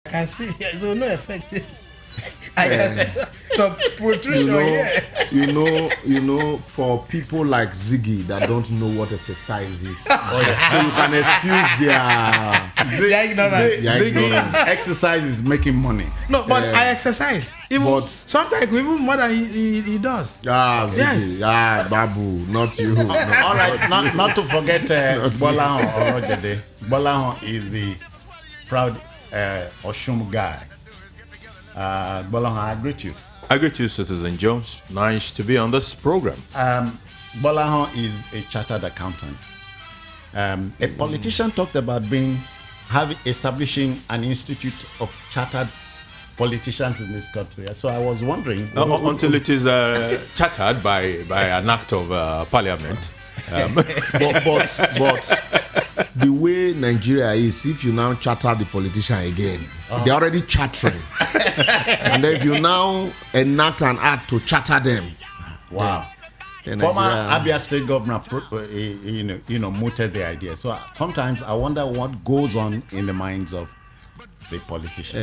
can see. So no effect. I can see some protrusion here. For people like Ziggy that don't know what exercise is, so you can excuse Their ignorance. Ziggy's exercise is making money. No, but I exercise. Even sometimes even more than he does. Ziggy, Babu, not you. All right, not to forget Bolahon Orojede. Bolahon is the proud Oshun guy. Bolahon, I greet you. I greet you, Citizen Jones. Nice to be on this program. Bolahon is a chartered accountant. A politician talked about establishing an institute of chartered politicians in this country. So I was wondering... until it is chartered by an act of parliament. But the way Nigeria is, if you now charter the politician again, they're already chartering. And then if you now enact an act to charter them, wow. Former Abia State Governor, mooted the idea. So sometimes I wonder what goes on in the minds of the politicians.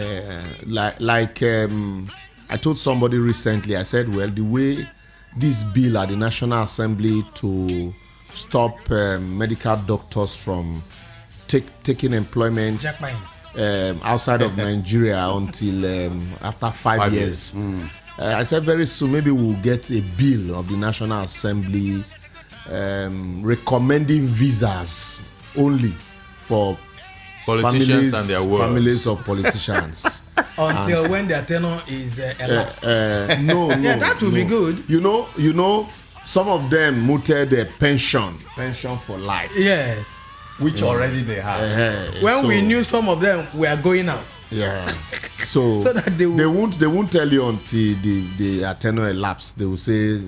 I told somebody recently, I said, well, the way this bill at the National Assembly to stop medical doctors from taking employment outside of Nigeria until after 5 years. I said very soon maybe we'll get a bill of the National Assembly recommending visas only for politicians and their words. Families of politicians. Until when their tenure is elapsed. No. Yeah, that will be good. You know, some of them mooted a pension for life. Yes. Which already they have. When we knew some of them were going out. Yeah. So that they won't tell you until the tenure elapse. They will say,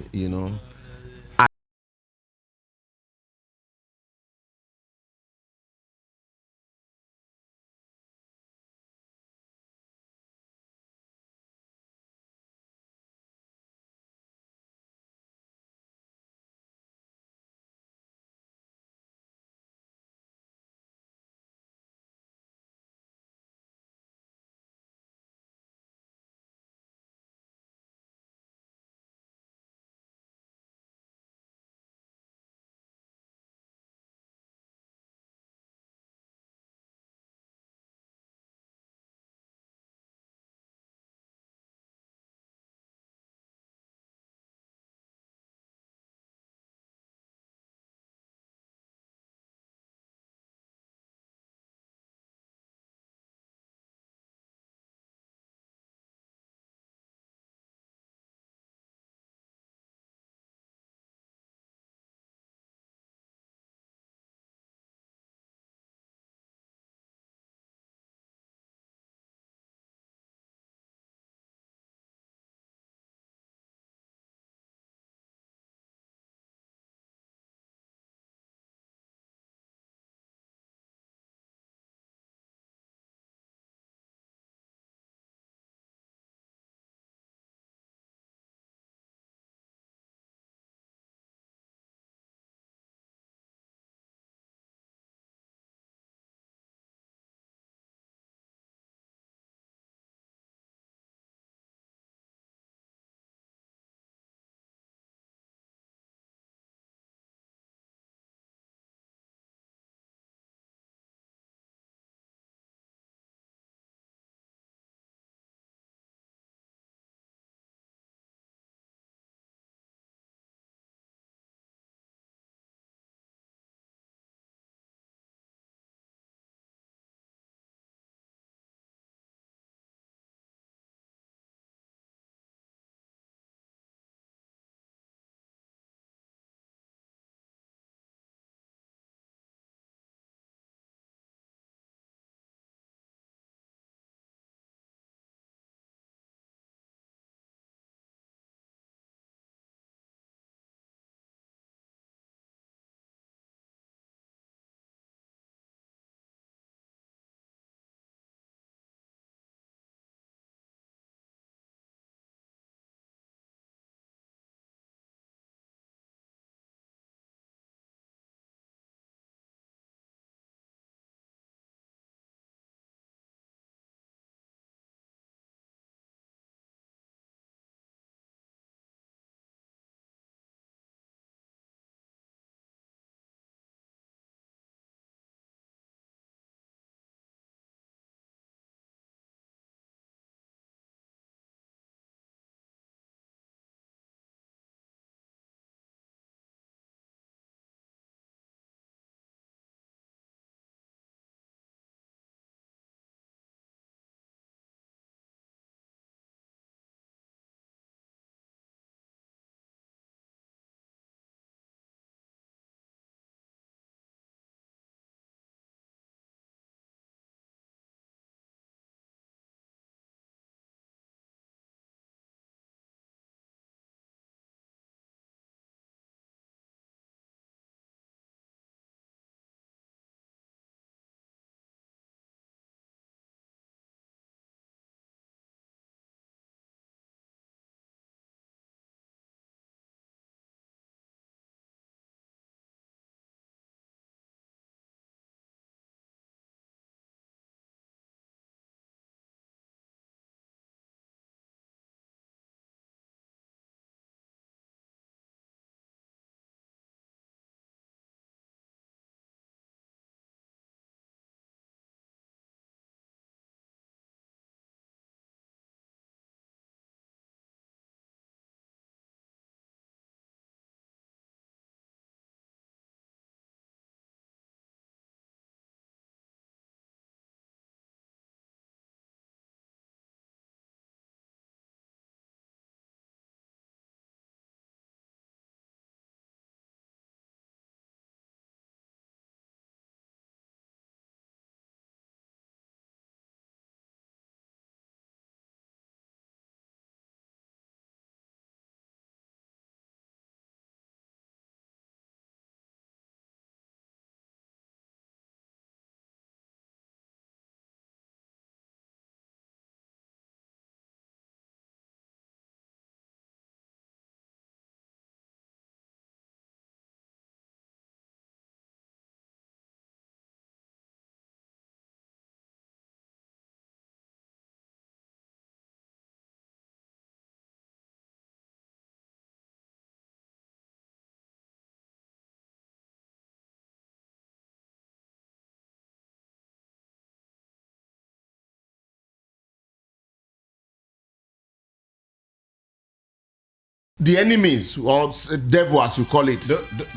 the enemies, or devil as you call it,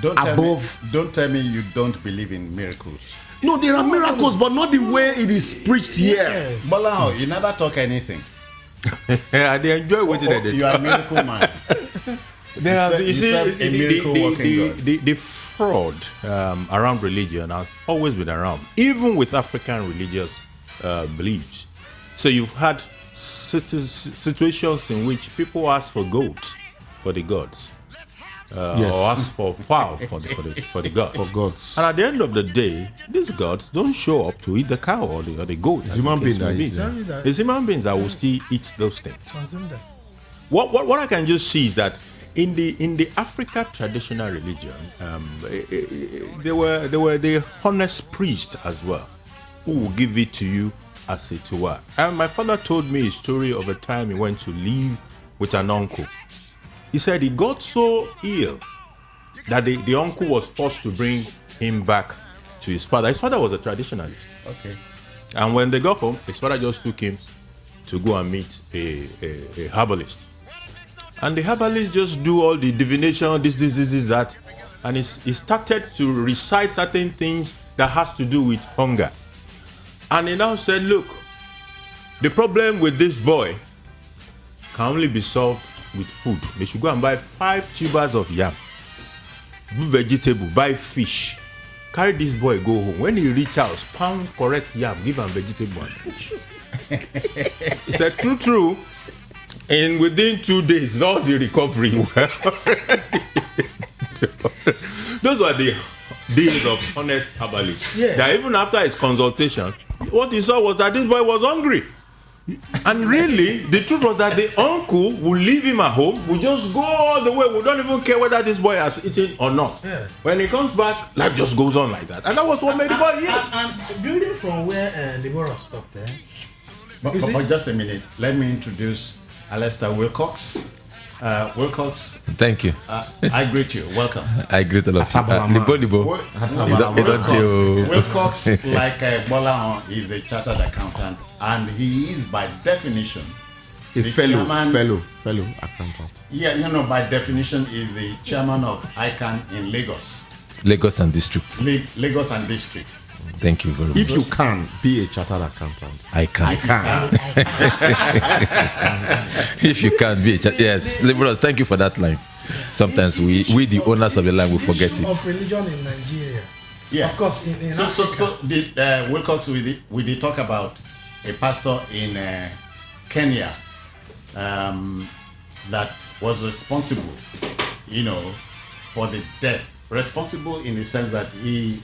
don't tell me you don't believe in miracles. No, there are miracles, but not the way it is preached here. Bola, you never talk anything. They enjoy what you are a miracle man. The fraud around religion has always been around, even with African religious beliefs. So you've had situations in which people ask for goats for the gods, or ask for fowl for the gods. For gods. And at the end of the day, these gods don't show up to eat the cow or the goat. Human beings that eat it's human beings that will still eat those things. What I can just see is that in the Africa traditional religion, there were the honest priests as well, who will give it to you as it were. And my father told me a story of a time he went to live with an uncle. He said he got so ill that the uncle was forced to bring him back to his father. His father was a traditionalist. Okay. And when they got home, his father just took him to go and meet a herbalist. And the herbalist just do all the divination, this, that. And he started to recite certain things that has to do with hunger. And he now said, look, the problem with this boy can only be solved with food. They should go and buy 5 tubers of yam, vegetable, buy fish. Carry this boy, go home. When he reach house, pound correct yam, give him vegetable and fish. He said, true. And within 2 days, all the recovery were those were the days of honest herbalists. Yeah. That even after his consultation, what he saw was that this boy was hungry. And really, the truth was that the uncle will leave him at home, will just go all the way, we don't even care whether this boy has eaten or not. Yeah. When he comes back, life just goes on like that. And that was what made the boy here. And building from where Libora stopped there. But just a minute, let me introduce Alistair Wilcox. Wilcox. Thank you. I greet you. Welcome. I greet all of you. Wilcox, like Bola, is a chartered accountant, and he is by definition a fellow accountant. Yeah, by definition is the chairman of ICANN in Lagos. Lagos and District. Lagos and District. Thank you very much. If you can be a chartered accountant, I can. If you can be a yes, liberals, thank you for that line. Sometimes we the owners of the land, will forget it. Of religion in Nigeria, yeah, of course. In so Wilcox, we did talk about a pastor in Kenya that was responsible, for the death. Responsible in the sense that he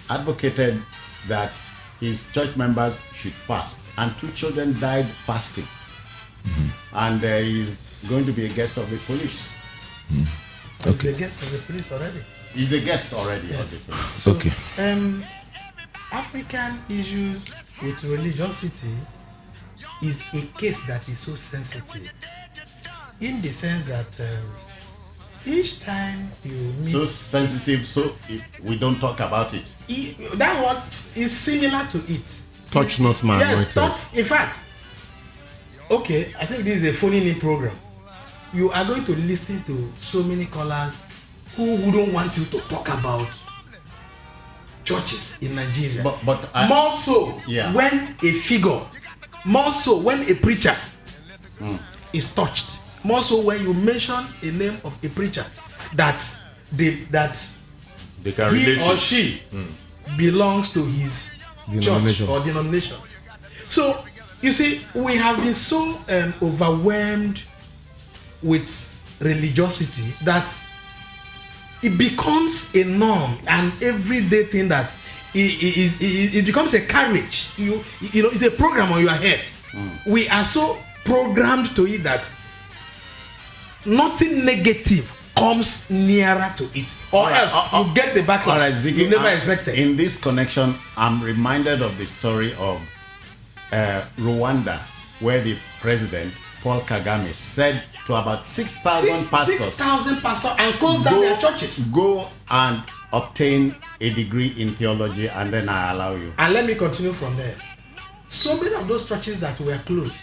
advocated that his church members should fast, and 2 children died fasting. Mm-hmm. And he's going to be a guest of the police. Mm-hmm. Okay. He's a guest of the police already. He's a guest already. Yes. Of the police. So, okay. African issues with religiosity is a case that is so sensitive, in the sense that each time you meet, so sensitive, so we don't talk about it. That what is similar to it. Touch not my anointed. In fact, okay, I think this is a phone-in program. You are going to listen to so many callers who wouldn't want you to talk about churches in Nigeria. But more so when a figure, more so when a preacher is touched. More so when you mention a name of a preacher that he or she belongs to his church or denomination. So you see, we have been so overwhelmed with religiosity that it becomes a norm and everyday thing that it becomes a carriage. It's a program on your head. We are so programmed to it that nothing negative comes nearer to it, or else you get the backlash you never expected. In this connection, I'm reminded of the story of Rwanda, where the president Paul Kagame said to about 6,000 pastors, 6,000 pastors, and close down their churches. Go and obtain a degree in theology, and then I allow you. And let me continue from there. So many of those churches that were closed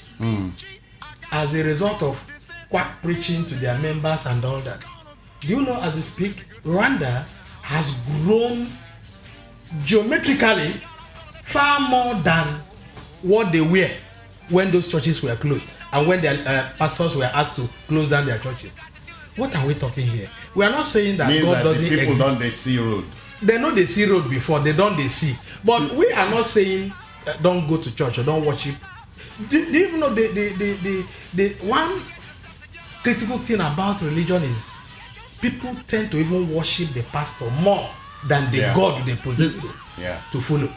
as a result of quack preaching to their members and all that. Do you know, as we speak, Rwanda has grown geometrically far more than what they were when those churches were closed and when their pastors were asked to close down their churches. What are we talking here? We are not saying that God doesn't exist. People don't they see road. They know they see road before, they don't they see. But we are not saying don't go to church or don't worship. Do you even know the one critical thing about religion is people tend to even worship the pastor more than the God they possess to follow.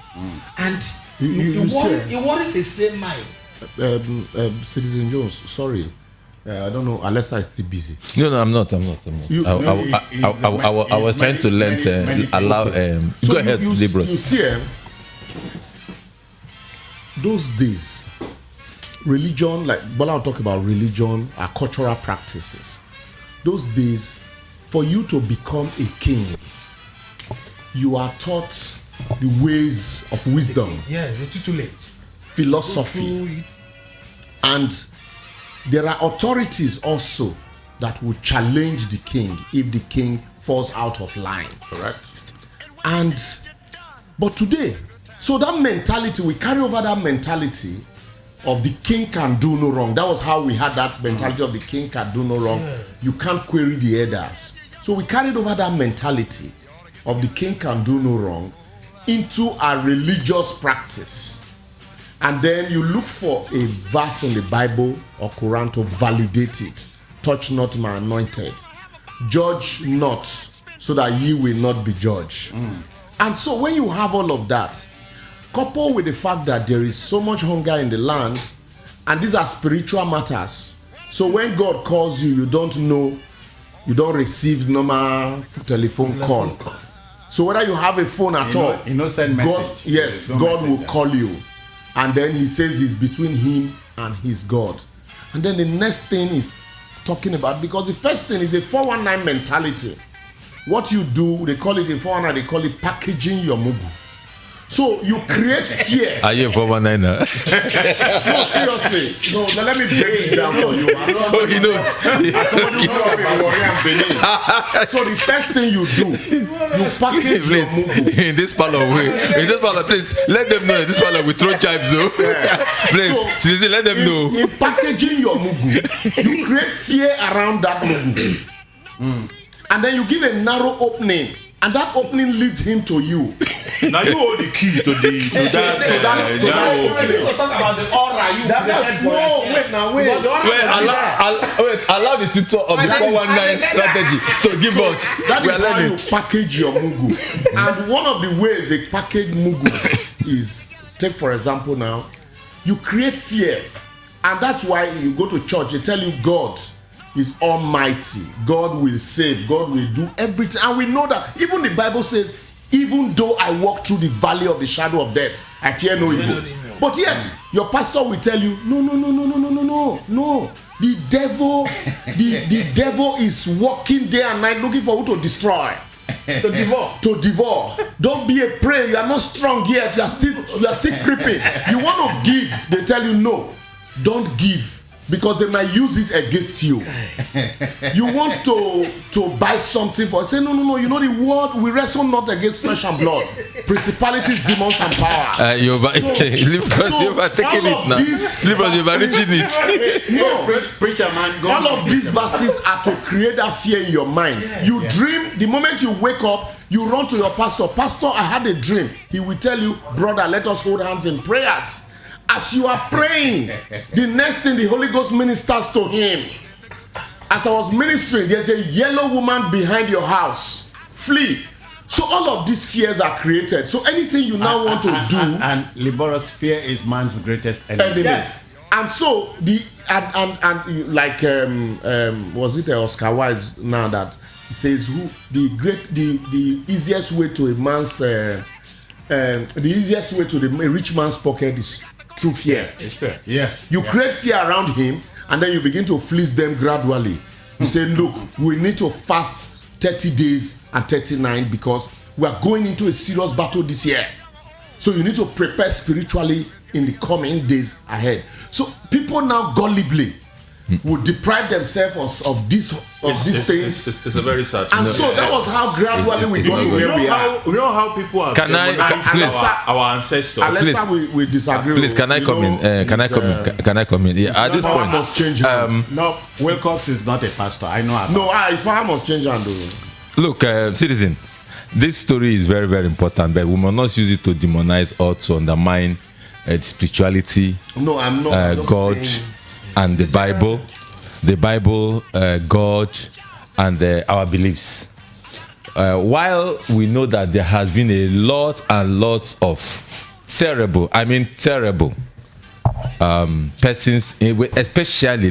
And it worries the same mind. Citizen Jones, sorry. I don't know, unless I'm still busy. No, I'm not. I was trying to learn to allow. Go ahead, Libros. You see, those days, religion, like Bola will talk about religion, are cultural practices. Those days, for you to become a king, you are taught the ways of wisdom. It's too late. Philosophy. And there are authorities also that will challenge the king if the king falls out of line. Correct. But today, so that mentality, we carry over that mentality of the king can do no wrong. That was how we had that mentality of the king can do no wrong. You can't query the elders. So we carried over that mentality of the king can do no wrong into a religious practice. And then you look for a verse in the Bible or Quran to validate it. Touch not my anointed. Judge not, so that ye will not be judged. And so when you have all of that, coupled with the fact that there is so much hunger in the land, and these are spiritual matters. So when God calls you, you don't know, you don't receive normal telephone call. So whether you have a phone at all, innocent message. God will call you. And then he says it's between him and his God. And then the next thing is talking about, because the first thing is a 419 mentality. What you do, they call it a 419, they call it packaging your mugu. So you create fear. Are you a 419? No, seriously. No, let me break it down for you. Oh, he knows. So the first thing you do, you package your mugu. In this parlor, please let them know. In this parlor, we throw chives, though. Please, so, let them know. In packaging your mugu, you create fear around that mugu. And then you give a narrow opening. And that opening leads him to you. Now you hold the key to that. Talk about the aura you allow the tutor of the 419 strategy to give us. That is how you package your mugu. And one of the ways they package mugu is, take for example now, you create fear. And that's why you go to church, they tell you God is almighty. God will save. God will do everything. And we know that. Even the Bible says, even though I walk through the valley of the shadow of death, I fear no evil. But yet, your pastor will tell you, no. The devil is walking day and night looking for who to destroy. To devour. Don't be a prey. You are not strong yet. You are still creeping. You want to give. They tell you no. Don't give. Because they might use it against you. You want to buy something for, say no. You know the word, we wrestle not against flesh and blood, principalities, demons, and power. You've taken it now. You've reaching it. No, preacher man. All of these verses are to create that fear in your mind. You dream. The moment you wake up, you run to your pastor. Pastor, I had a dream. He will tell you, brother, let us hold hands in prayers. As you are praying, the next thing the Holy Ghost ministers to him. As I was ministering, there's a yellow woman behind your house. Flee. So all of these fears are created. So anything you now want to do, and laborious fear is man's greatest enemy. Yes. And so like was it Oscar Wilde now that he says the easiest way to a man's the easiest way to a rich man's pocket is through fear. It's fair. Yeah. You create fear around him, and then you begin to fleece them gradually. You say, look, we need to fast 30 days and 39 because we are going into a serious battle this year. So you need to prepare spiritually in the coming days ahead. So people now gullibly, would deprive themselves of these things. It's a very sad thing. And so that was how gradually we got to where we are. You know how people have please, our ancestors. Unless we disagree. Please, can I come in? Can I come in? Yeah, at this point, must change no, Wilcox is not a pastor. I know. His power must change and do. Look, citizen, this story is very, very important, but we must not use it to demonize or to undermine spirituality. No, I'm not. God and the Bible, God, and our beliefs. While we know that there has been a lot and lots of terrible persons, especially,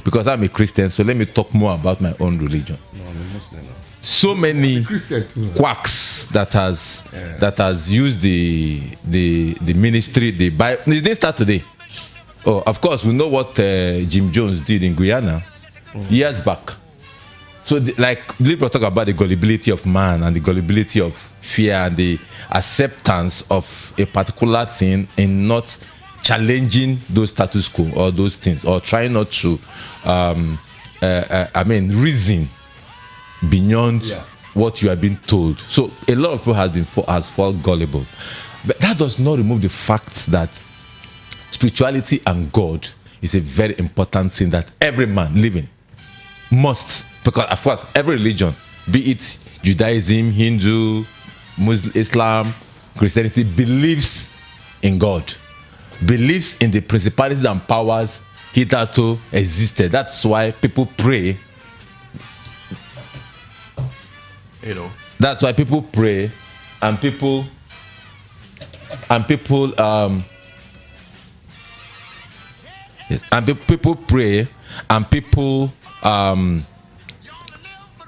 because I'm a Christian, so let me talk more about my own religion. No, I'm a Muslim. So many quacks that has used the ministry, the Bible. It didn't start today. Oh, of course, we know what Jim Jones did in Guyana years back. So, like Libra talk about the gullibility of man and the gullibility of fear and the acceptance of a particular thing and not challenging those status quo or those things, or trying not to, reason beyond what you have been told. So a lot of people has felt gullible, but that does not remove the fact that spirituality and God is a very important thing that every man living must, because of course every religion, be it Judaism, Hindu, Muslim, Islam, Christianity, believes in God, believes in the principalities and powers hitherto existed. That's why people pray. That's why people pray, and people pray, and people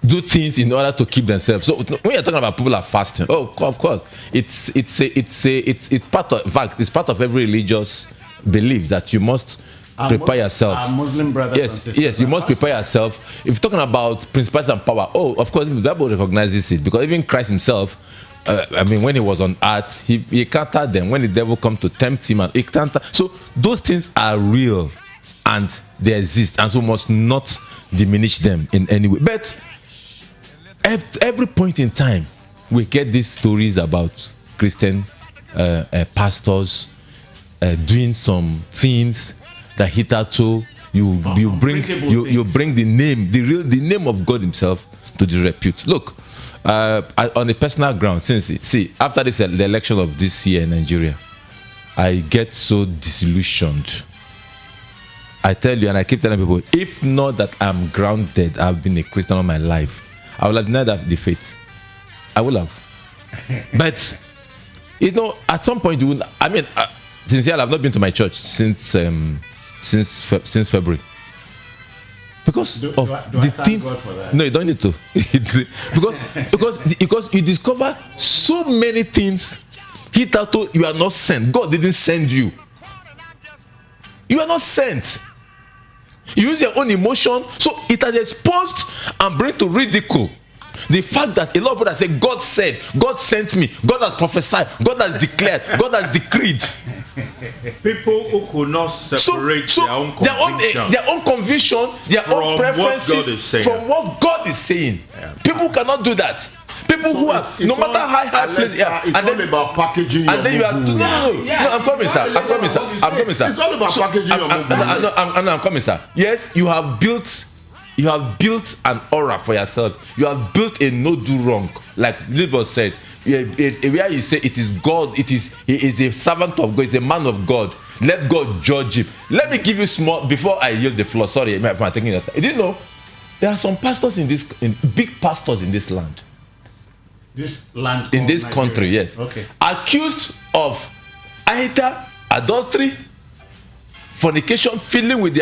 do things in order to keep themselves. So when you're talking about people are fasting, of course, it's part of, in fact, it's part of every religious belief that you must prepare yourself. Our Muslim brothers and sisters. Yes, you must prepare yourself. If you're talking about principalities and power, of course, the Bible recognizes it, because even Christ himself, when he was on earth, he encountered them. When the devil come to tempt him, and so those things are real and they exist, and so must not diminish them in any way. But at every point in time, we get these stories about Christian pastors doing some things that hitherto you bring the name of God himself to disrepute. Look, on a personal ground, after the election of this year in Nigeria, I get so disillusioned. I tell you, and I keep telling people, if not that I'm grounded, I've been a Christian all my life, I will have denied the faith. I will have. But at some point, sincerely, I've not been to my church since February, because of the things. No, you don't need to. because you discover so many things hitherto you are not sent. God didn't send you. You are not sent. You use your own emotion, so it has exposed and bring to ridicule the fact that a lot of people say God said, God sent me, God has prophesied, God has declared, God has decreed. People who could not separate their own conviction, their own preferences from what God is saying. Yeah. People cannot do that. People who are no matter how place, it's all about packaging. And then you are no, I'm coming, sir. It's all about packaging. I'm coming, sir. Yes, you have built an aura for yourself. You have built a no do wrong, like Libor said. Where you say it is God, he is a servant of God, he's a man of God. Let God judge him. Let me give you small before I yield the floor. Sorry, I'm taking that. You didn't know there are some pastors big pastors in this land. In this country, yes. Okay. Accused of either adultery, fornication, feeling with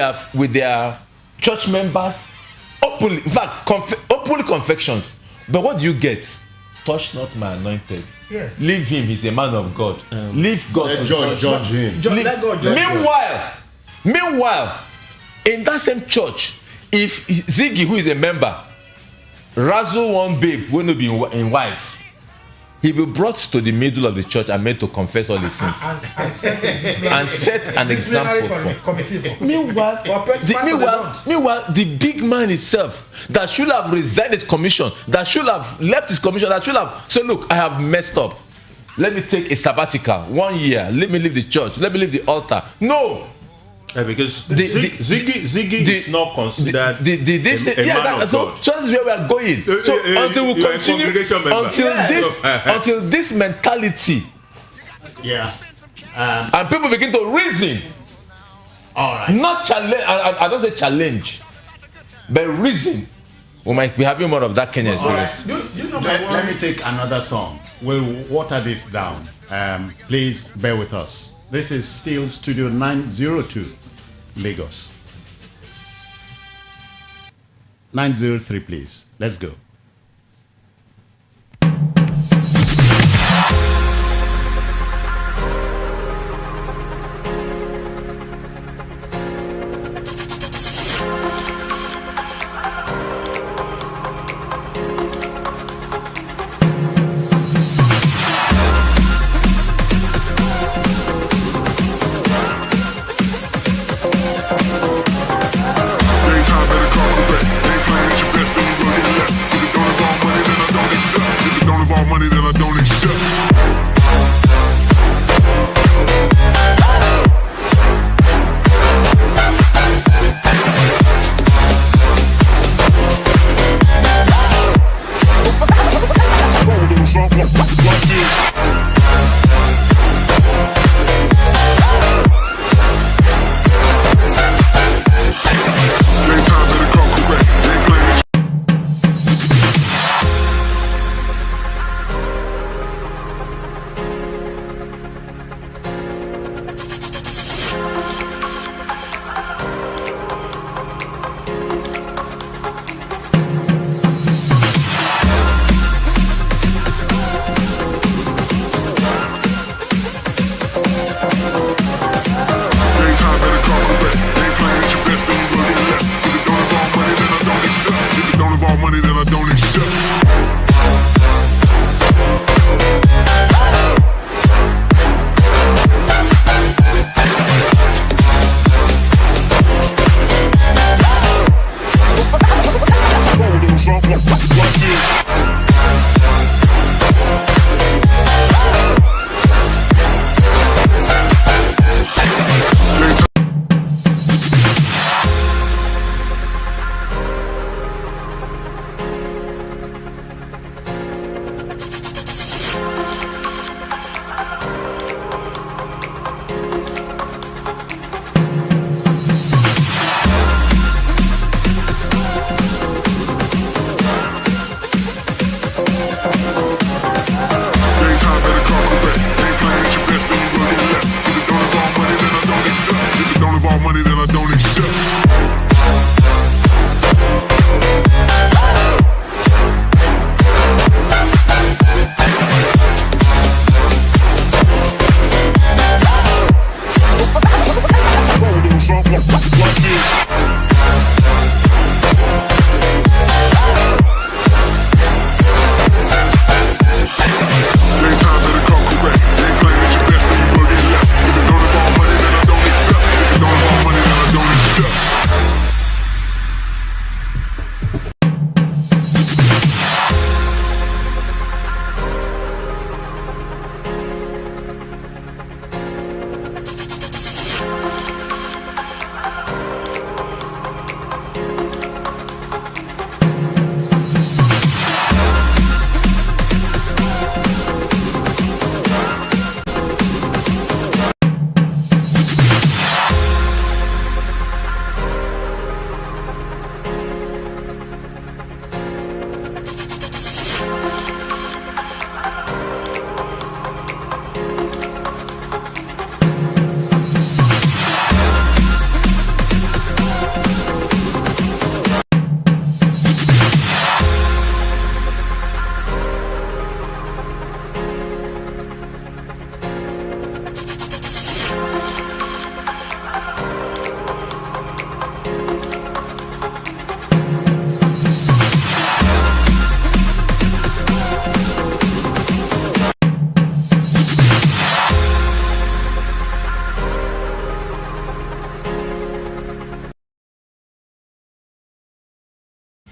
their church members, openly, in fact, openly confessions. But what do you get? Touch not my anointed. Yeah. Leave him, he's a man of God. Leave God to judge him. Let God judge him. Meanwhile, in that same church, if Ziggy, who is a member, razzle one babe when no be in wife, He'll be brought to the middle of the church and made to confess all his sins. And set an example for. Meanwhile, the big man himself that should have resigned his commission, that should have left his commission, that should have said, look, I have messed up. Let me take a sabbatical, 1 year. Let me leave the church. Let me leave the altar. No. Because Ziggy is not considered a man of God. So that's where we are going. So until we continue, until this mentality, and people begin to reason, all right, not challenge. I don't say challenge, but reason. We might be having more of that Kenyan experience. Right. Let me take another song. We'll water this down. Please bear with us. This is still Studio 902, Lagos. 903, please. Let's go.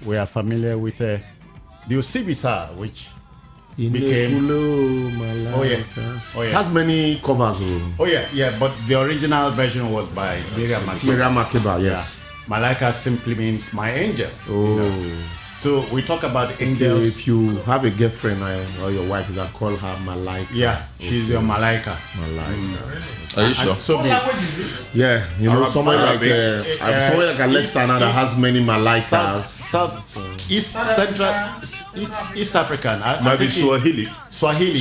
we are familiar with the Osibisa, which became has many covers. But the original version was by Miriam Makeba. Yes. Malaika simply means my angel. So we talk about angels. If you have a girlfriend or your wife, you can call her Malaika. Yeah, she's your Malaika. Are you sure? So yeah, somewhere like a Leicester that has many Malaikas. East Central, East African. Maybe Swahili. Swahili.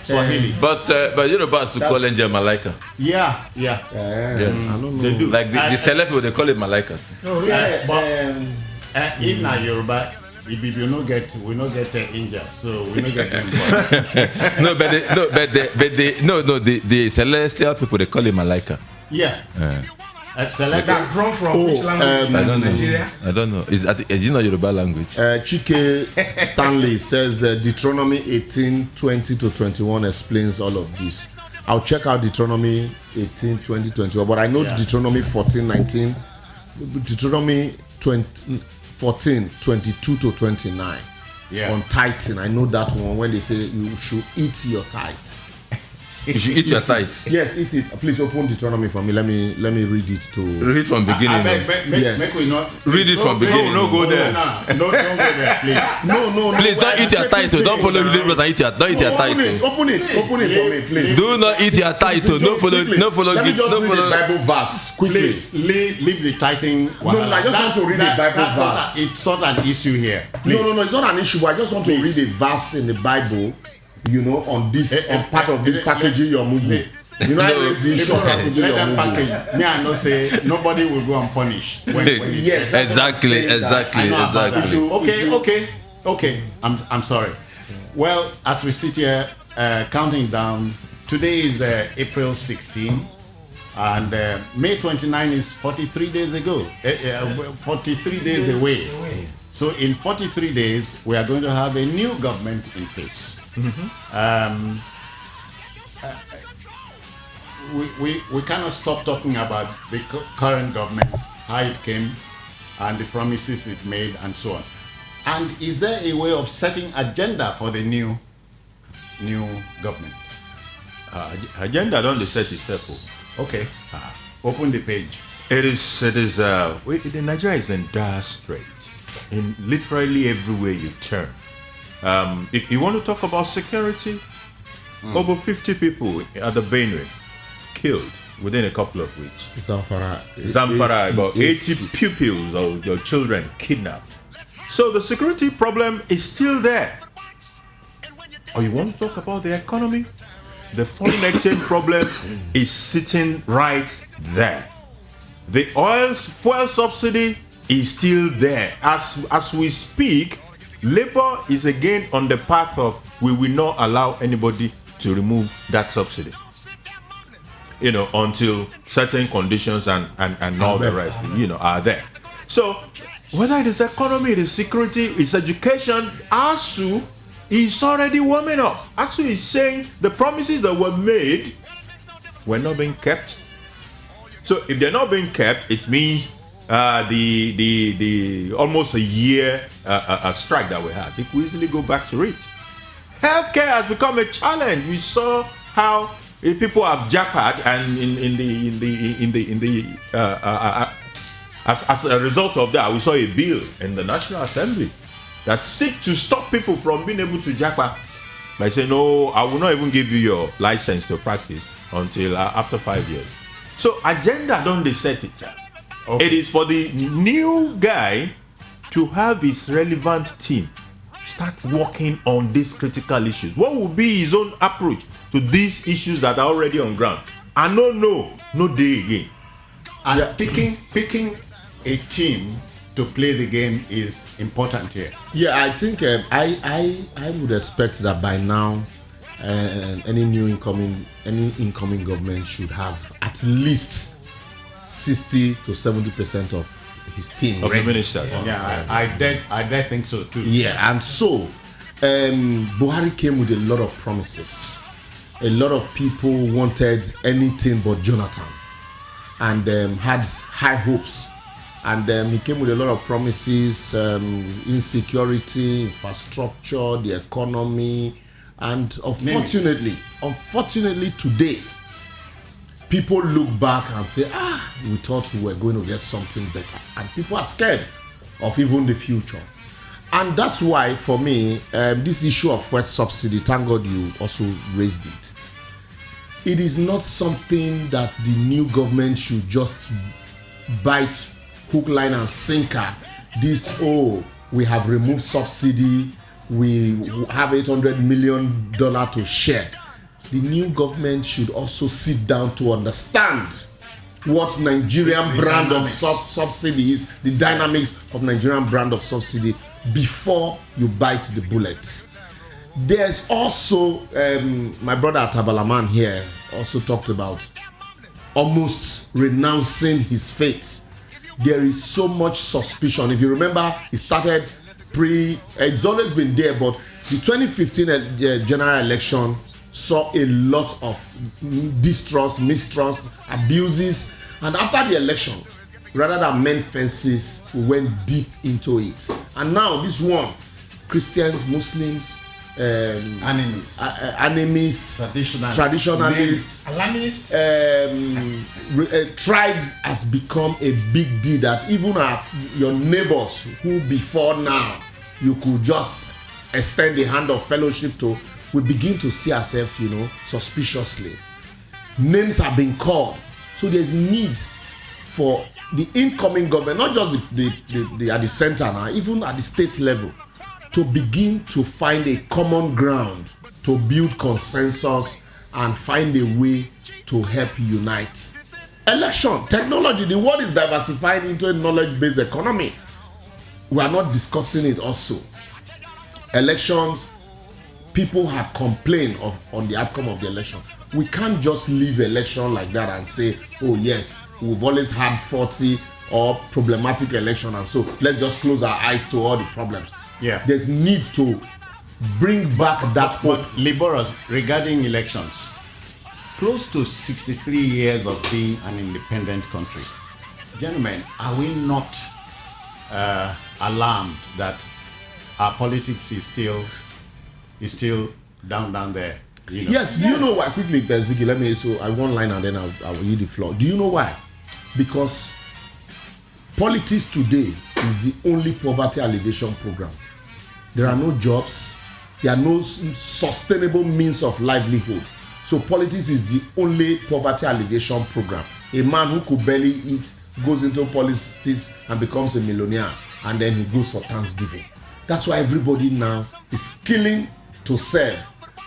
Swahili. But Yorubas to call angel Malaika. Yeah. Yes, I don't know. They do. Like the celeb people, they call it Malaika. In Yoruba, if you no get, we no get the angel, so we no get them. The celestial people, they call it Malaika. Yeah. Select that drawn from which language? Nigeria? I don't know. Is you know Yoruba language? Chike Stanley says Deuteronomy 18:20-21 explains all of this. I'll check out Deuteronomy 18:20-21, but I know Deuteronomy 14:19, Deuteronomy 14:22-29 on tithing. I know that one when they say you should eat your tithes. You should eat your tithe. Yes, eat it. Please open Deuteronomy for me. Let me read it to. Read it from beginning. Read it from beginning. No, go there. No, don't go there, please. No. Please don't eat your title. Don't follow the and eat your. Don't eat your title. Open it for me, please. Do not eat your title. No follow. Let me just read the Bible verse quickly. Please leave the tithing. No, I just want to read the Bible verse. It's not an issue here. Please. No, it's not an issue. But I just want to read a verse in the Bible. On this, on part of this packaging your movie. Let them package. Me, I know say nobody will go unpunished. Yes, exactly. Okay. I'm sorry. Well, as we sit here counting down, today is April 16, and May 29 is 43 days ago. 43 days away. So in 43 days, we are going to have a new government in place. We cannot stop talking about the current government, how it came, and the promises it made, and so on. And is there a way of setting agenda for the new government? Agenda don't set itself. Okay. Open the page. It is. Nigeria is in dire strait. In literally everywhere you turn. If you want to talk about security, over 50 people at the Benue killed within a couple of weeks. Zamfara, about 80 pupils or your children kidnapped. So the security problem is still there. Or you want to talk about the economy? The foreign exchange problem is sitting right there. The fuel subsidy is still there. As we speak, Labour is again on the path of we will not allow anybody to remove that subsidy. Until certain conditions and all the rest, are there. So whether it is economy, it is security, it's education, ASU is already warming up. ASU is saying the promises that were made were not being kept. So if they're not being kept, it means the almost a year strike that we had, they could easily go back to it. Healthcare has become a challenge. We saw how people have jackpot, and as a result of that, we saw a bill in the National Assembly that seek to stop people from being able to jackpot by saying, no, I will not even give you your license to practice until after 5 years. So agenda don't set itself. Okay. It is for the new guy to have his relevant team start working on these critical issues. What will be his own approach to these issues that are already on ground? And no day again. And picking a team to play the game is important here. Yeah, I think I would expect that by now any incoming government should have at least 60 to 70% of his team of the ministers. Yeah, I dare think so too. Yeah, and so Buhari came with a lot of promises. A lot of people wanted anything but Jonathan, and had high hopes And he came with a lot of promises, insecurity, infrastructure, the economy, and unfortunately today, people look back and say, we thought we were going to get something better. And people are scared of even the future. And that's why, for me, this issue of fuel subsidy, thank God you also raised it. It is not something that the new government should just bite hook, line, and sinker. We have removed subsidy, we have $800 million to share. The new government should also sit down to understand what Nigerian brand of subsidy is, the dynamics of Nigerian brand of subsidy, before you bite the bullet. There's also, my brother Atabalaman here also talked about almost renouncing his faith. There is so much suspicion. If you remember, it started it's always been there, but the 2015 general election saw a lot of distrust, mistrust, abuses, and after the election, rather than mend fences, we went deep into it. And now this one, Christians, Muslims, animists, traditionalists, alarmists, tribe has become a big deal that even your neighbors who before now you could just extend the hand of fellowship to, we begin to see ourselves, suspiciously. Names are being called. So there's need for the incoming government, not just the at the center now, even at the state level, to begin to find a common ground, to build consensus and find a way to help unite. Election, technology, the world is diversifying into a knowledge-based economy. We are not discussing it also. Elections, people have complained on the outcome of the election. We can't just leave election like that and say, oh yes, we've always had 40 or problematic election, and so let's just close our eyes to all the problems. Yeah. There's need to bring back that hope. But Liboros, regarding elections, close to 63 years of being an independent country, gentlemen, are we not alarmed that our politics is still down there? Yes. Do you know why? Quickly, Ziggy, let me. So I one line and then I'll yield the floor. Do you know why? Because politics today is the only poverty alleviation program. There are no jobs. There are no sustainable means of livelihood. So politics is the only poverty alleviation program. A man who could barely eat goes into politics and becomes a millionaire, and then he goes for Thanksgiving. That's why everybody now is killing to serve.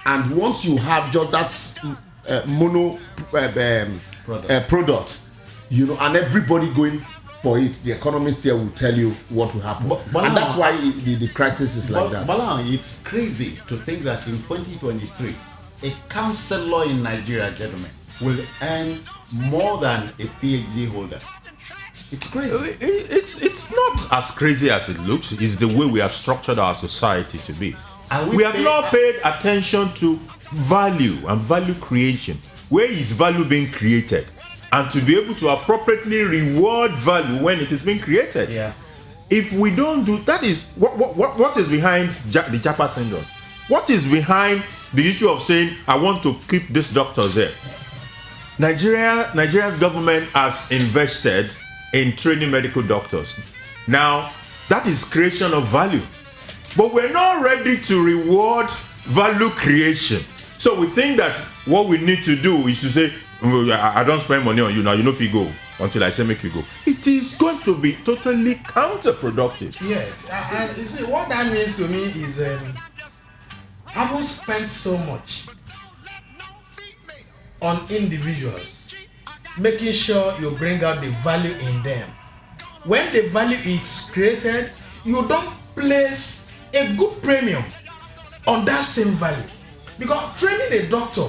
And once you have just that mono product, and everybody going for it, the economist here will tell you what will happen. And that's why the crisis is like that. Bala, it's crazy to think that in 2023, a counselor in Nigeria, gentlemen, will earn more than a PhD holder. It's crazy. It's not as crazy as it looks. It's the way we have structured our society to be. We have not paid attention to value and value creation. Where is value being created? And to be able to appropriately reward value when it is being created. Yeah. If we don't do that, is what is behind the Japa syndrome? What is behind the issue of saying I want to keep this doctor there? Nigeria's government has invested in training medical doctors. Now that is creation of value, but we're not ready to reward value creation. So we think that what we need to do is to say, I don't spend money on you now, if you go until I say make you go. It is going to be totally counterproductive. Yes, and you see what that means to me is having spent so much on individuals, making sure you bring out the value in them. When the value is created, you don't place a good premium on that same value, because training a doctor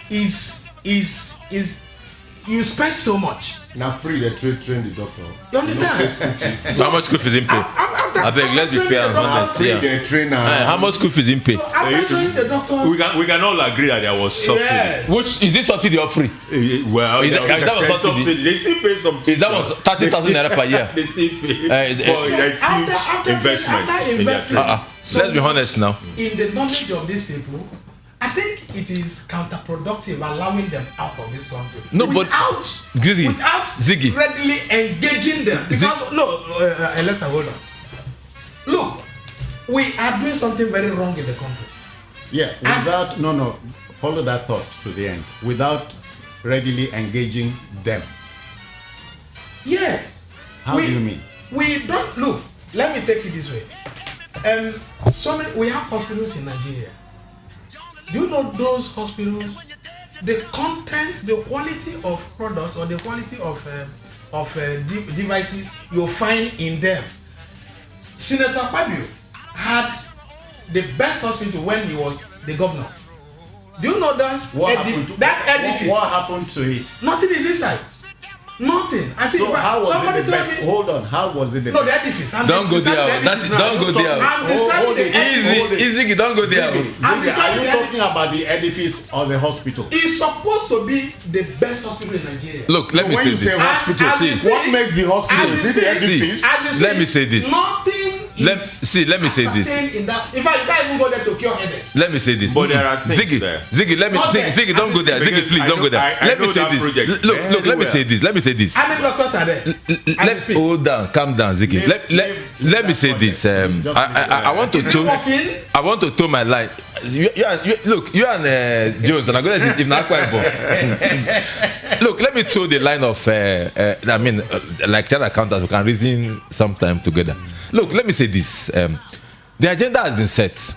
is you spend so much. Now free they train the doctor. You understand? So how much school fees in pay? After I beg, let's be fair and honest. How much school fees in pay? We can all agree that there was subsidy. Yeah. Which is this subsidy or free? Well, that was subsidy? They still pay some. Is that was 30,000 naira per year? They still pay. But there's huge investment. Let's be honest now. In the knowledge of these people, I think it is counterproductive allowing them out of this country. No, without Ziggy. readily engaging them. Because, let's hold on. Look, we are doing something very wrong in the country. Yeah, without follow that thought to the end. Without readily engaging them. Yes. How do you mean? We don't look. Let me take it this way. We have hospitals in Nigeria. Do you know those hospitals? The content, the quality of products or the quality of devices you'll find in them. Senator Bayo had the best hospital when he was the governor. Do you know that edifice? What happened to it? Nothing is inside. Nothing. I think so how was it the best? Hold on. How was it the best? No, the edifice. Don't go there. Don't go there. Easy. Don't go there. Are you talking about the edifice or the hospital? It's supposed to be the best hospital in Nigeria. Look, let me say this. What makes the hospital? Is it the edifice? Let me say this. Let me say this. In fact, you can't even go there to cure headache. Let me say this. But there are things there. Ziggy, don't go there. Ziggy, please don't go there. Let me say this. Look, let me say this. How many doctors are there? Hold down, calm down, Ziggy. Let me say this. I want to toe my line. You and Jones, and I'm going to if not quite. Look, let me toe the line of. Like child accountants, we can reason sometime together. Look, let me say this. The agenda has been set.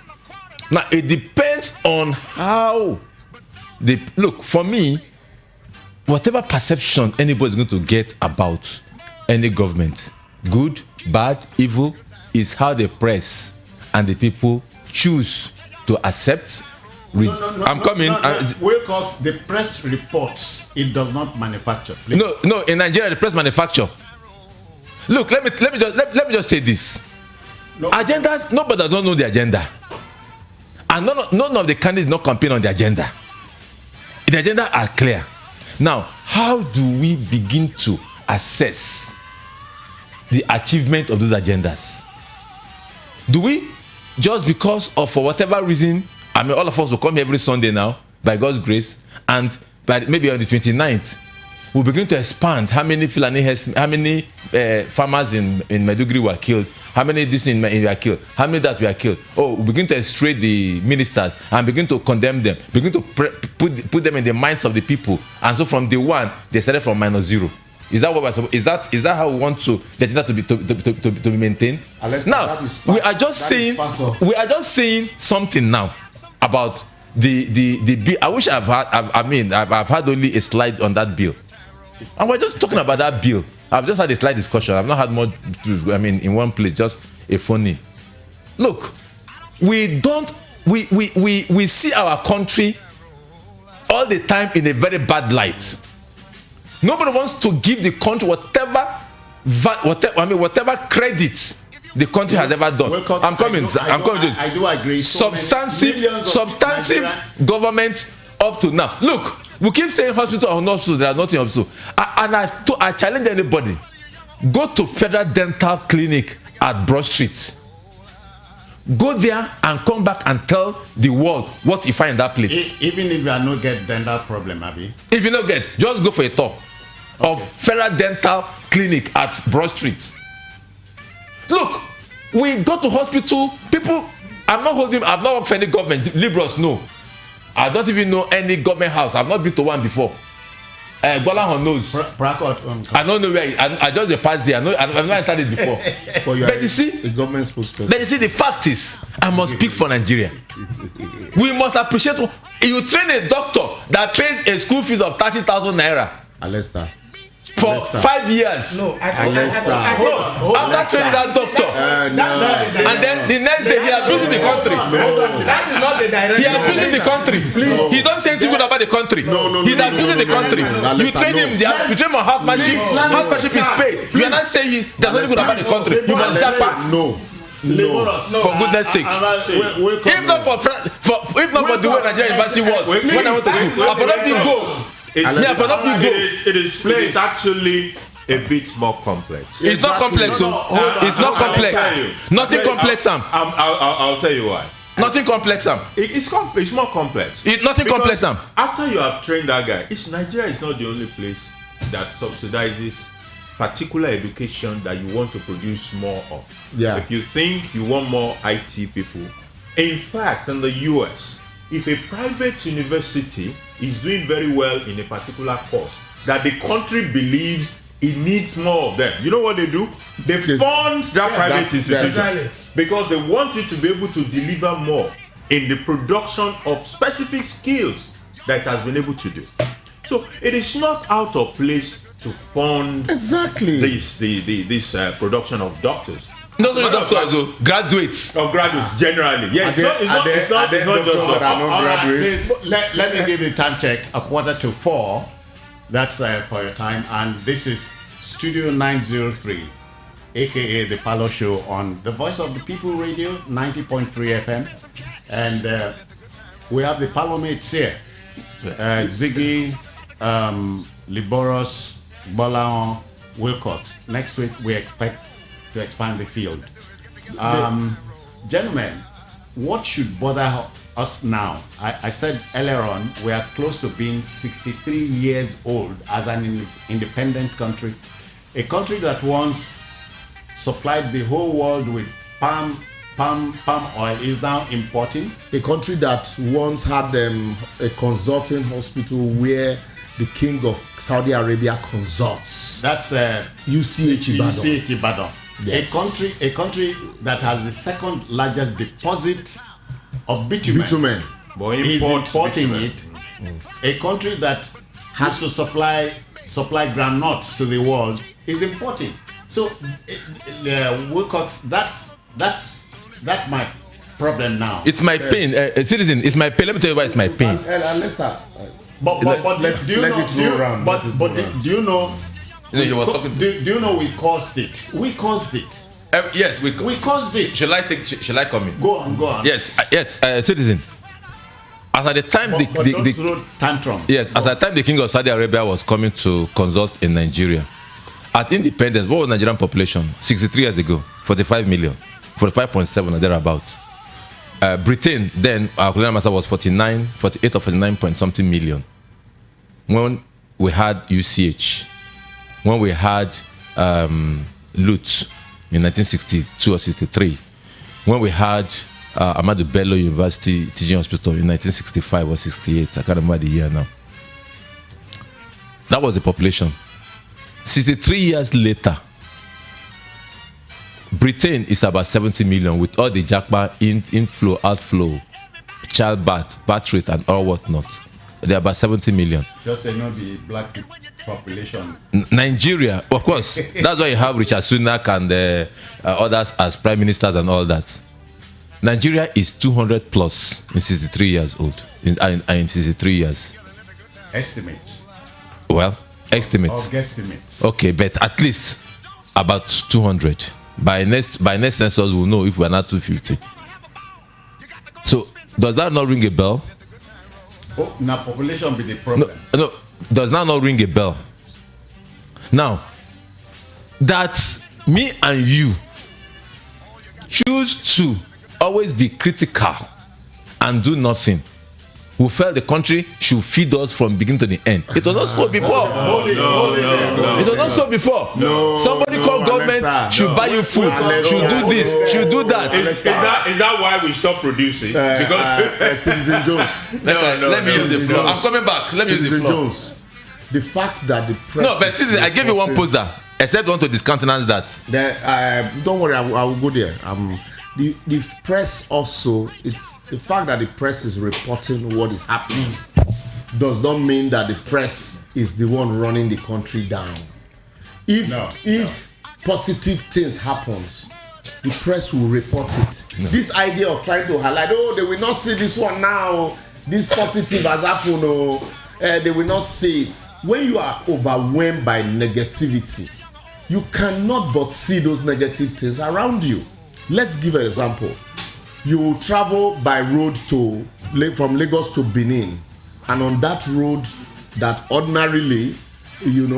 Now it depends on how they look. For me, whatever perception anybody's going to get about any government, good, bad, evil, is how the press and the people choose to accept. I'm coming. Wilcox, the press reports. It does not manufacture. Please. No. In Nigeria, the press manufacture. Look, let me just say this. Agendas. Nobody don't know the agenda, and none of the candidates not campaign on the agenda. The agenda are clear. Now, how do we begin to assess the achievement of those agendas? Do we just because of for whatever reason? All of us will come here every Sunday now, by God's grace, and maybe on the 29th, we'll begin to expand how many farmers in Maiduguri were killed, how many this in were killed, how many that were killed. Oh, we begin to extradite the ministers and begin to condemn them, begin to put them in the minds of the people, and so from day one they started from -0. Is that what we're supposed? Is that how we want the agenda to be maintained? Now we are just saying something now about the bill. I wish I've had only a slide on that bill, and we're just talking about that bill. I've just had a slight discussion. I've not had more. In one place, just a phone. Look, we see our country all the time in a very bad light. Nobody wants to give the country whatever credit the country has ever done. I'm coming. I do agree. Substantive government up to now. Look, we keep saying hospital or not hospital. There are nothing hospital. I challenge anybody. Go to Federal Dental Clinic at Broad Street. Go there and come back and tell the world what you find in that place. Even if you are not get dental problem, Abi. If you not get, just go for a tour of Federal Dental Clinic at Broad Street. Look, we go to hospital. People, I've not worked for any government. Liberals, no. I don't even know any government house. I've not been to one before. Gbolahan knows. I don't know where. I just passed there. I've not entered it before. But you see, the government spokesperson. But you see, the fact is, I must speak for Nigeria. We must appreciate. You train a doctor that pays a school fees of 30,000 naira. Alesta. For 5 years. No, after training that doctor, and then the next day he abuses the country. That is not the direction. He abuses the country. He don't say anything good about the country. He's abusing the country. You train him. You train him on housemanship. Housemanship is paid. You are not saying there's nothing good about the country. You must japa. No. For goodness sake. If not for the way Nigerian University was, when I went to school, I forgot you go. It is actually a bit more complex. It's not complex, so it's not complex. Nothing complex, Sam. I'll tell you why. Nothing complex, Sam. It's more complex. Nothing complex, Sam. After you have trained that guy, Nigeria is not the only place that subsidizes particular education that you want to produce more of. Yeah. If you think you want more IT people, in fact, in the US, if a private university is doing very well in a particular course that the country believes it needs more of them, you know what they do? They fund that private institution because they want it to be able to deliver more in the production of specific skills that it has been able to do. So it is not out of place to fund this production of doctors. Not only doctors, graduates. Of graduates generally. Yes, it's not just graduates. Let me give you a time check. 3:15. That's for your time. And this is Studio 903, aka the Palo Show on the Voice of the People Radio 90.3 FM. And we have the Palo mates here. Ziggy, Liboros, Bolaon, Wilcox. Next week we expect to expand the field. Gentlemen, what should bother us now? I said earlier on, we are close to being 63 years old as an independent country. A country that once supplied the whole world with palm oil is now importing. A country that once had a consulting hospital where the king of Saudi Arabia consults. That's UCH Ibadan. UCH Ibadan. Yes. A country that has the second largest deposit of bitumen. Is importing it. A country that has to supply groundnuts to the world is importing. So, Wilcox, that's my problem now. It's my pain, citizen. It's my pain. Let me tell you why it's my pain. Let's start. But do you know? Do you know we caused it? We caused it. Yes, we caused it. Shall I come in? Go on. Yes, citizen. As at the time the tantrum. Yes, as at the time the king of Saudi Arabia was coming to consult in Nigeria, at independence, what was Nigerian population? 63 years ago, 45 million, 45.7 or thereabouts. Britain then, our colonial master was 48 or 49 point something million. When we had UCH, when we had Lutz in 1962 or 63, when we had Ahmadu Bello University Teaching Hospital in 1965 or 68, I can't remember the year now. That was the population. 63 years later, Britain is about 70 million with all the jackpot inflow, outflow, childbirth, birth rate, and all whatnot. They're about 70 million. Just say not the black population. Nigeria, of course. That's why you have Richard Sunak and others as prime ministers and all that. Nigeria is 200 plus in 63 years old. In 63 years. Estimates. Well, estimates. Or guesstimates. Okay, but at least about 200. By next census, we'll know if we're not 250. So, does that not ring a bell? Oh, now population be the problem. No, does that not ring a bell? Now, that me and you choose to always be critical and do nothing, who felt the country should feed us from beginning to the end. It was not so before. It was not so before. Somebody called government should buy you food, should do this, should do that. Is that why we stopped producing? Because Citizen Jones. Let me use the floor. I'm coming back. Let me use the floor. Jones. The fact that the press. No, but citizen, I gave you one poser. Except want to discountenance that. Don't worry, I will go there. The press also, it's the fact that the press is reporting what is happening does not mean that the press is the one running the country down. If positive things happens, the press will report it. This idea of trying to highlight, they will not see this one now, this positive has happened, they will not see it. When you are overwhelmed by negativity, you cannot but see those negative things around you. Let's give an example. You travel by road from Lagos to Benin, and on that road that ordinarily, you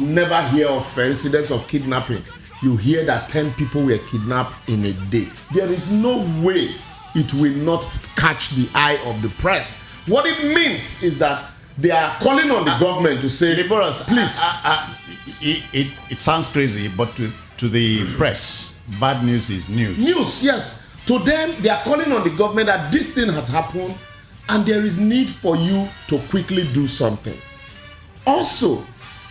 never hear of incidents of kidnapping. You hear that 10 people were kidnapped in a day. There is no way it will not catch the eye of the press. What it means is that they are calling on the government to say, please. It sounds crazy, but to the press, bad news is news. News, yes. To them, they are calling on the government that this thing has happened and there is need for you to quickly do something. Also,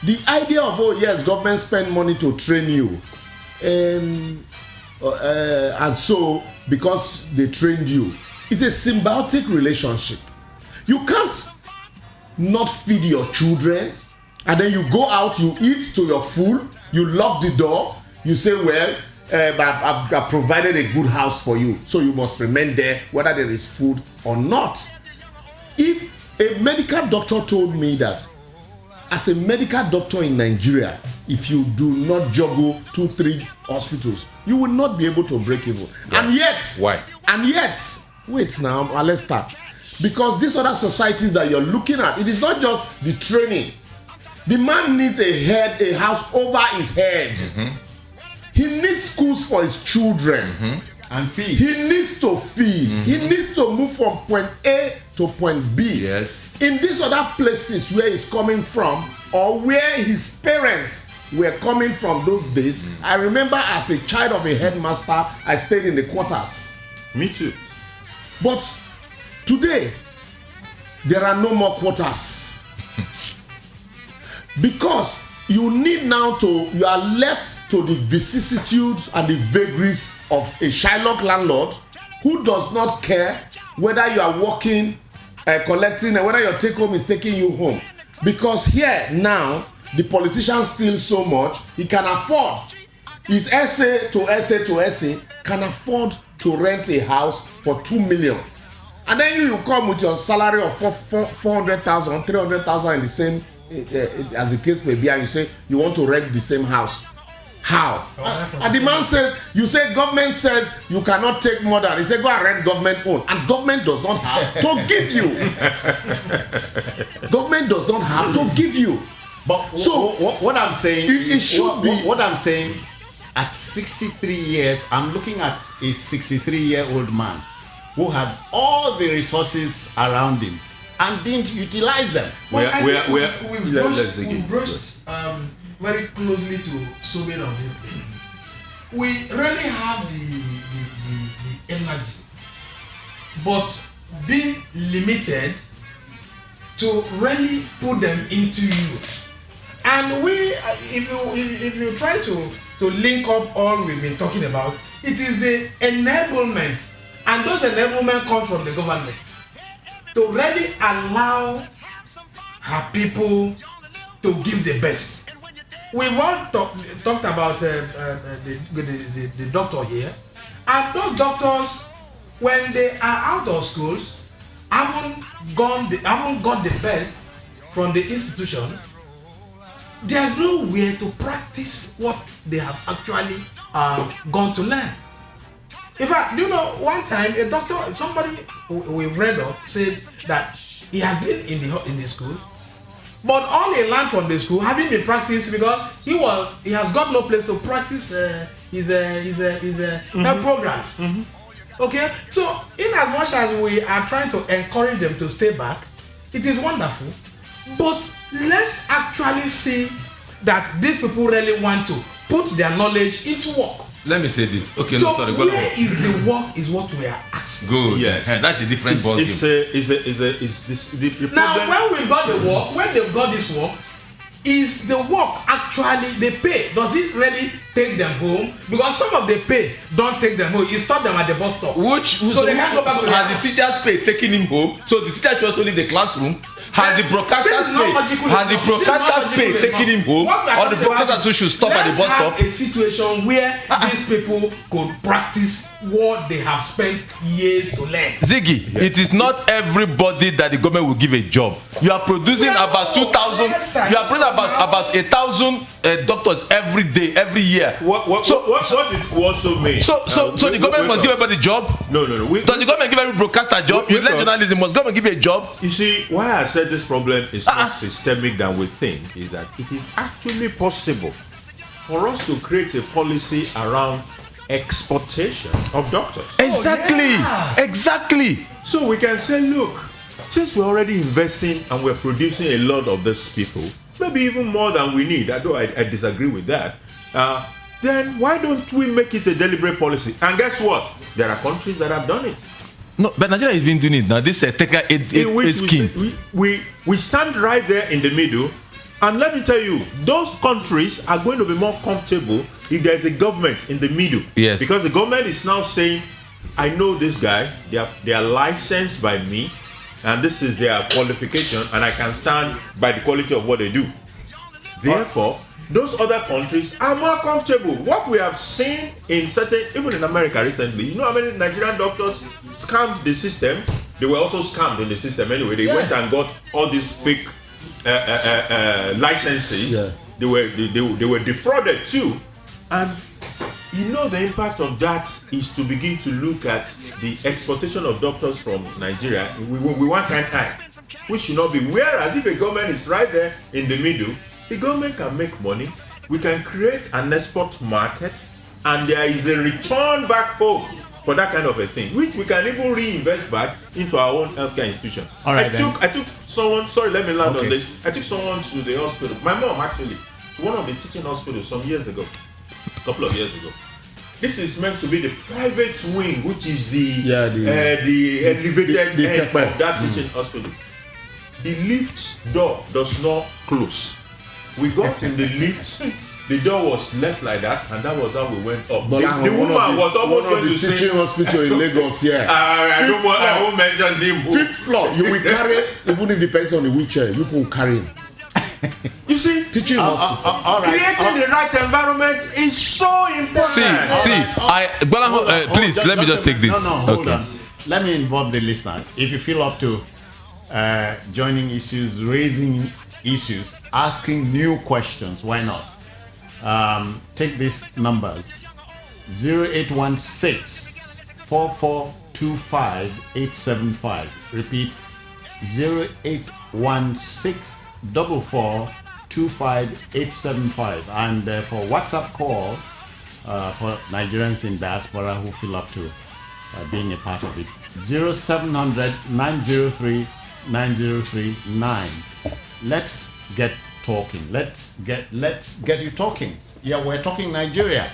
the idea of, government spend money to train you. And so, because they trained you, it's a symbiotic relationship. You can't not feed your children, and then you go out, you eat to your full, you lock the door, you say, I've provided a good house for you, so you must remain there whether there is food or not. If a medical doctor told me that, as a medical doctor in Nigeria, if you do not juggle 2-3 hospitals, you will not be able to break even. Yeah. And yet, why? And yet, wait now, let's start. Because these other societies that you're looking at, it is not just the training. The man needs a house over his head. Mm-hmm. He needs schools for his children. Mm-hmm. And feed. He needs to feed. Mm-hmm. He needs to move from point A to point B. Yes. In these other places where he's coming from, or where his parents were coming from those days, I remember as a child of a headmaster, I stayed in the quarters. Me too. But today, there are no more quarters. Because you are left to the vicissitudes and the vagaries of a Shylock landlord who does not care whether you are working, collecting, and whether your take home is taking you home. Because here now, the politicians steal so much, he can afford, his essay to essay can afford to rent a house for 2 million. And then you come with your salary of 400,000, 300,000 in the same, as the case may be, and you say you want to rent the same house. How? And the man says, you say government says you cannot take more than, he said go and rent government own, and government does not have to give you. Government does not have to give you. But so what I'm saying, it should be. What I'm saying, at 63 years, I'm looking at a 63-year-old man who had all the resources around him and didn't utilize them. We brushed very closely to so many of these things. We really have the energy, but being limited to really put them into use. And if you try to link up all we've been talking about, it is the enablement, and those enablement come from the government to really allow her people to give the best. We've all talked about the doctor here, and those doctors, when they are out of schools, haven't got the best from the institution. There's nowhere to practice what they have actually gone to learn. In fact, one time a doctor, somebody we've read of, said that he has been in the school, but all he learned from the school having been practiced because he has got no place to practice his health programs. Mm-hmm. Okay, so in as much as we are trying to encourage them to stay back, it is wonderful, but let's actually see that these people really want to put their knowledge into work. Let me say this. Okay, so where is the work is what we are asking. Good. Yes. That's a different ball game. The now when we got the work, when they've got this work, is the work actually the pay? Does it really take them home? Because some of the pay don't take them home. You stop them at the bus stop. So they can't go back to the has the teacher's pay taking him home? So the teacher should also leave the classroom. Has the broadcasters pay taking him home, or the broadcasters too should stop at the bus stop? A situation where these people could practice what they have spent years to learn. Ziggy, it is not everybody that the government will give a job. You are producing about 2,000. You are producing about 1,000 doctors every day, every year. What it also mean? So the government must give everybody a job. No. Does the government give every broadcaster a job? You learn journalism. Must government give you a job? You see, why I said this problem is more systemic than we think is that it is actually possible for us to create a policy around exportation of doctors. Exactly. So we can say, look, since we're already investing and we're producing a lot of these people, maybe even more than we need, although I disagree with that, then why don't we make it a deliberate policy? And guess what? There are countries that have done it. No, but Nigeria has been doing it now. This technical aid scheme. We stand right there in the middle. And let me tell you, those countries are going to be more comfortable if there's a government in the middle. Yes. Because the government is now saying, I know this guy, they are licensed by me, and this is their qualification, and I can stand by the quality of what they do. Therefore, those other countries are more comfortable. What we have seen in certain, even in America recently, you know how many Nigerian doctors scammed the system? They were also scammed in the system anyway. They went and got all these fake licenses. They were defrauded too. And you know the impact of that is to begin to look at the exportation of doctors from Nigeria with one kind eye, which should not be. Whereas if a government is right there in the middle, the government can make money, we can create an export market, and there is a return back home for that kind of a thing, which we can even reinvest back into our own healthcare institution. All right, I took someone, sorry, let me land on this. I took someone to the hospital, my mom actually, to one of the teaching hospitals some years ago, a couple of years ago. This is meant to be the private wing, which is the elevated end of that teaching hospital. The lift door does not close. We got in the lift, the door was left like that, and that was how we went up. But The woman was almost going to say, teaching hospital in Lagos here. I won't mention him. Fifth floor, you will carry, even if the person on the wheelchair, you will carry him. You see, Teaching hospital. creating the right environment is so important. Please let me just take this. Hold on. Let me involve the listeners. If you feel up to joining issues, raising issues, asking new questions, why not? Take this number 0816 4425 875. Repeat 0816 4425 875. And for WhatsApp call for Nigerians in diaspora who feel up to being a part of it, 0700 903 9039. Let's get talking. Let's get you talking. Yeah, we're talking Nigeria.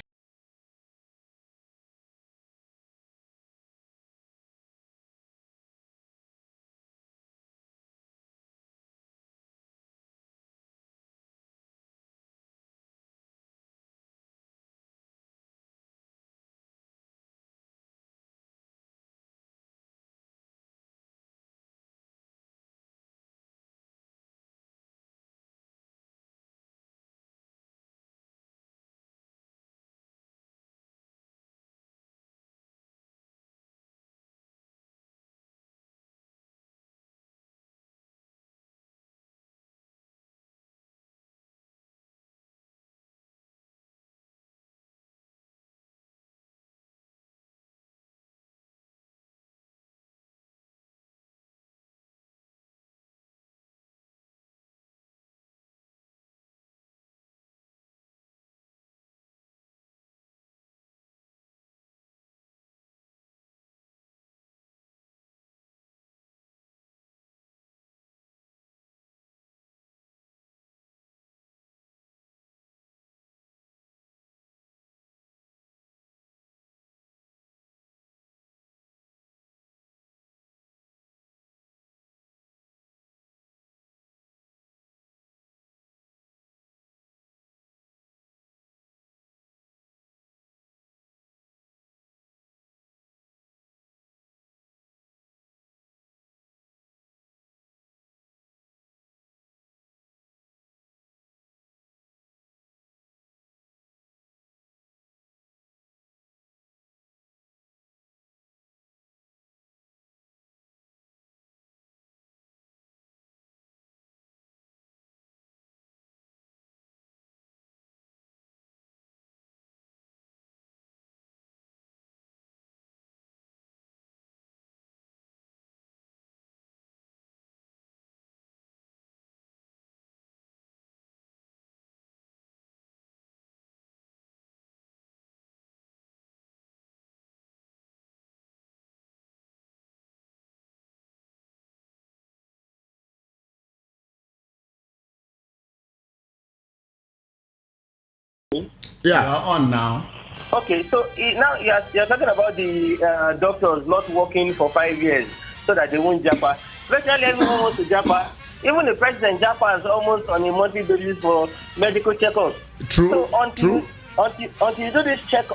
Yeah. You're on now. Okay, so now you're talking about the doctors not working for 5 years so that they won't japa. Especially everyone wants to japa. Even the president japa is almost on a monthly basis for medical checkups. True. So True. Until you do this checks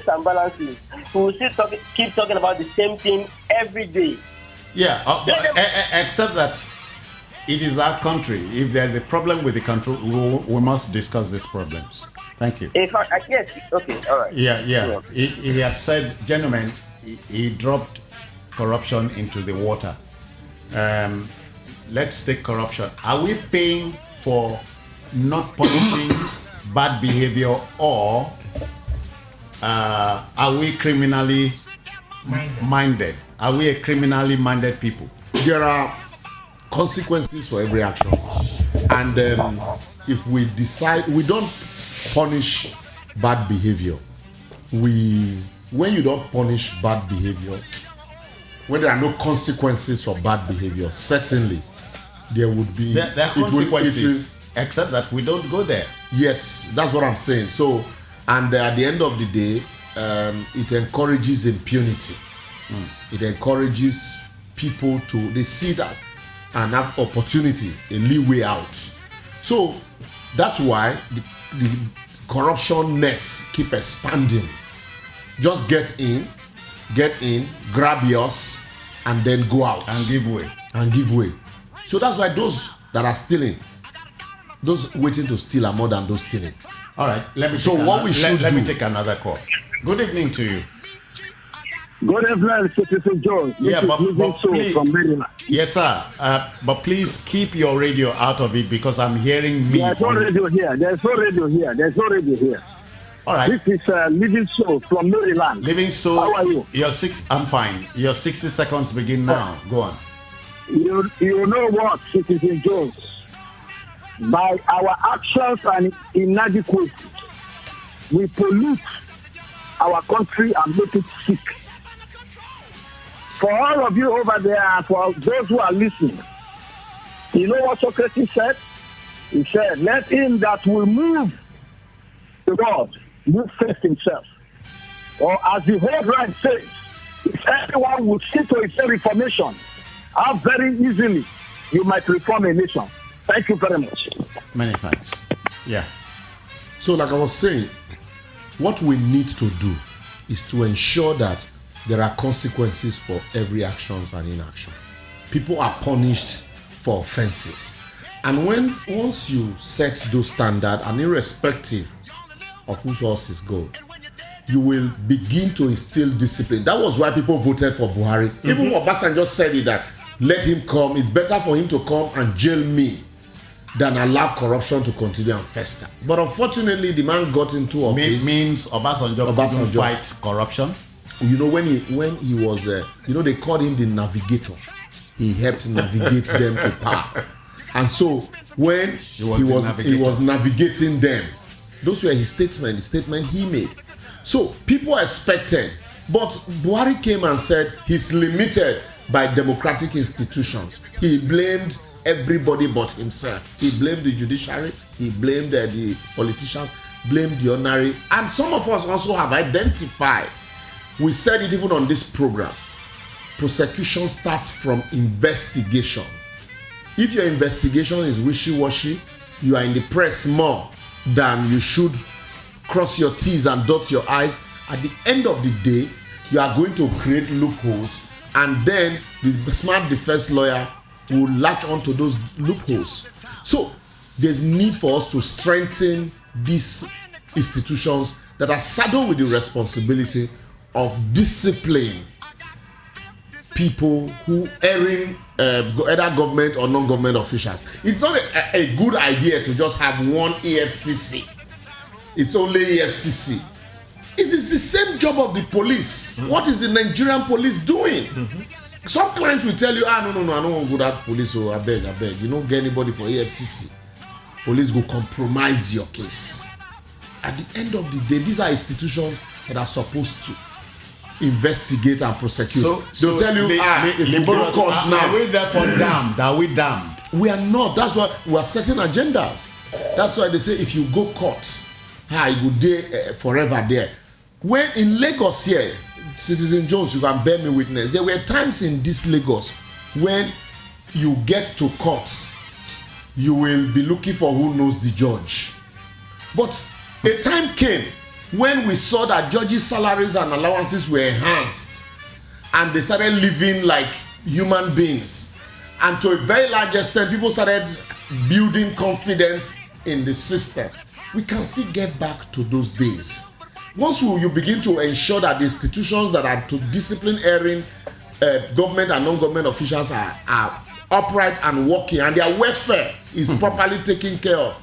and balances, we will still keep talking about the same thing every day. Yeah, except that it is our country. If there's a problem with the country, we must discuss these problems. Thank you. In fact, yes. Okay, all right. Yeah. He had said, gentlemen, he dropped corruption into the water. Let's take corruption. Are we paying for not punishing bad behavior, or are we criminally minded? Are we a criminally minded people? There are consequences for every action, and if we decide we don't punish bad behavior, when you don't punish bad behavior, when there are no consequences for bad behavior, certainly there would be there are consequences, except that we don't go there. Yes, that's what I'm saying. So, and at the end of the day, it encourages impunity. It encourages people they see that and have opportunity, a leeway out. So that's why the corruption nets keep expanding. Just get in, grab yours, and then go out and give way. So that's why those that are stealing, those waiting to steal are more than those stealing. All right. Let me take another call. Good evening to you. Good evening, Citizen Jones. Yeah, but please, from Maryland. Yes, sir. But please keep your radio out of it because I'm hearing me. There's no radio here. All right. This is Living Soul from Maryland. Living Soul. How are you? I'm fine. Your 60 seconds begin now. Go on. You know what, Citizen Jones? By our actions and inadequacy, we pollute our country and make it sick. For all of you over there, and for those who are listening, you know what Socrates said? He said, let him that will move the world move first himself. Or as the whole right says, if everyone would see to his own reformation, how very easily you might reform a nation. Thank you very much. Many thanks. Yeah. So like I was saying, what we need to do is to ensure that there are consequences for every action and inaction. People are punished for offenses. And once you set those standards, and irrespective of whose horse is gold, you will begin to instill discipline. That was why people voted for Buhari. Even Obasanjo said it, that let him come. It's better for him to come and jail me than allow corruption to continue and fester. But unfortunately, the man got into office. Means Obasanjo couldn't fight corruption. You know, when he was, they called him the navigator. He helped navigate them to power. And so when he was navigating them, those were his statements, the statement he made. So people expected, but Buhari came and said he's limited by democratic institutions. He blamed everybody but himself. He blamed the judiciary, he blamed the politicians, blamed the ordinary, and some of us also have identified. We said it even on this program. Prosecution starts from investigation. If your investigation is wishy-washy, you are in the press more than you should cross your T's and dot your I's. At the end of the day, you are going to create loopholes, and then the smart defense lawyer will latch onto those loopholes. So there's need for us to strengthen these institutions that are saddled with the responsibility of discipline people who erring either government or non-government officials. It's not a good idea to just have one EFCC. It's only EFCC. It is the same job of the police. What is the Nigerian police doing? Some clients will tell you, no, I don't want to go that police, so I beg. You don't get anybody for EFCC. Police will compromise your case. At the end of the day, these are institutions that are supposed to investigate and prosecute. They'll tell you, if you go to court now. Are we therefore damned? Are we damned? We are not. That's why we are setting agendas. That's why they say if you go court I go there forever there. When in Lagos here, Citizen Jones, you can bear me witness, there were times in this Lagos when you get to courts, you will be looking for who knows the judge. But a time came when we saw that judges' salaries and allowances were enhanced and they started living like human beings. And to a very large extent, people started building confidence in the system. We can still get back to those days. Once you begin to ensure that the institutions that are to discipline erring government and non-government officials are upright and working and their welfare is properly taken care of,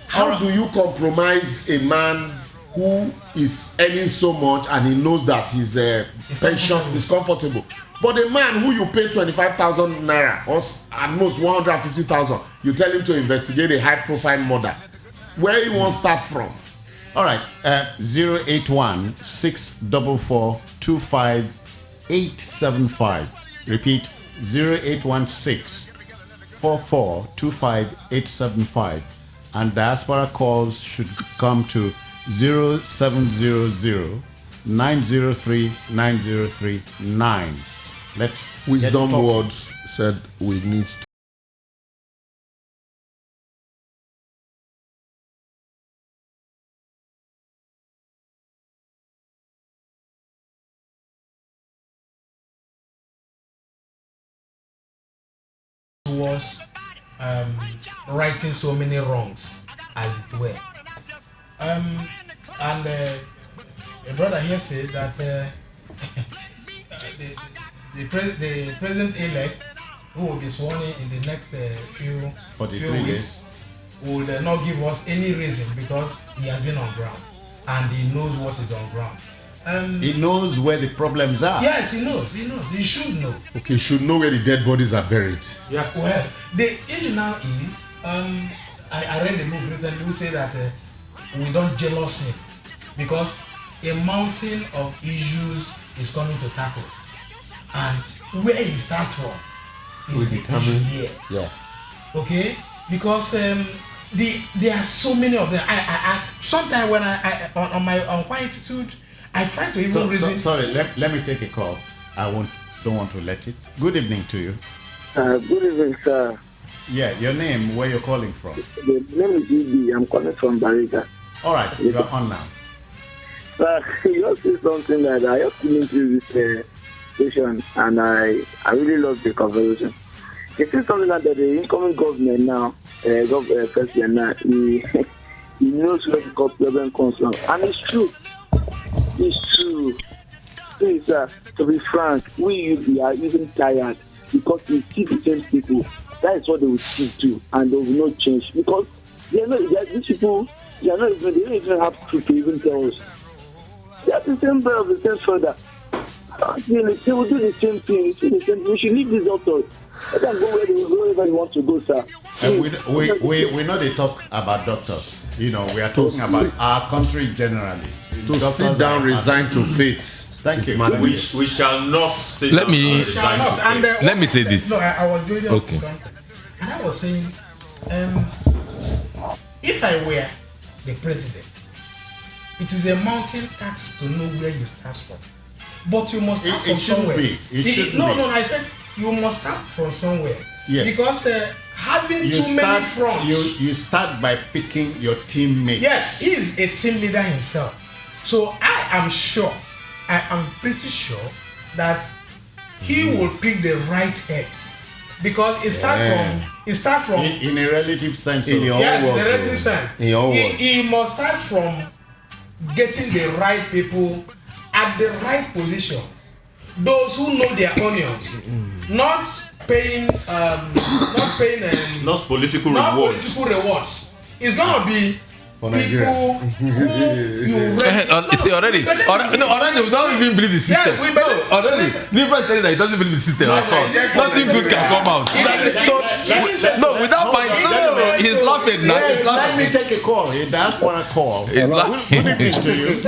how do you compromise a man who is earning so much and he knows that his pension is comfortable? But a man who you pay 25,000 naira or at most 150,000, you tell him to investigate a high-profile murder. Where he won't start from? All right, 081-644-25875. Repeat, 0816-44-25875. And diaspora calls should come to 0700-903-9039. Let's Wisdom Words said we need to was righting so many wrongs, as it were. And a brother here says that the president-elect, who will be sworn in the next few weeks, will not give us any reason because he has been on ground and he knows what is on ground. He knows where the problems are. Yes, he knows. He should know. Okay, he should know where the dead bodies are buried. Yeah. Well, the issue now is, I read a book recently who say that we don't jealous him because a mountain of issues is coming to tackle, and where he starts from is the issue here. Yeah. Okay, because there are so many of them. I sometimes when I on my unquietude, I try to even reason. Sorry, let me take a call. Don't want to let it. Good evening to you. Good evening, sir. Yeah, your name, where you're calling from? The name is GB. I'm calling from Malaika. All right, you are on now. Sir, you just say something that I just came into this station and I really love the conversation. You see something like that the incoming government now, president now, he knows where the problem comes from. And it's true. It's true. Please, sir, to be frank, we are even tired because we see the same people. That is what they will still do, and they will not change because these people, they don't even have to even tell us. They are the same brother, the same father. They will do the same thing. We should leave these doctors. Let them go wherever they want to go, sir. We know they talk about doctors. You know, we are talking about our country generally. To sit down, resign to fate. Thank you. We shall not sit Let down. me- Let me say this. No, I was doing Okay. something, and I was saying, if I were the president, it is a mountain task to know where you start from, but you must start from somewhere. No, I said you must start from somewhere. Yes. Because having many fronts. You start by picking your teammates. Yes, he is a team leader himself. So I am pretty sure that he will pick the right heads because it starts from in a relative sense. in a relative sense. He must start from getting the right people at the right position. Those who know their onions, not paying political rewards. It's gonna be people who you see already we don't even believe the system. Already Libra telling that he doesn't believe the system at all. Nothing good can come out. Without mind, he's laughing now. Let me take a call. A diaspora call. He's laughing. Good evening to you.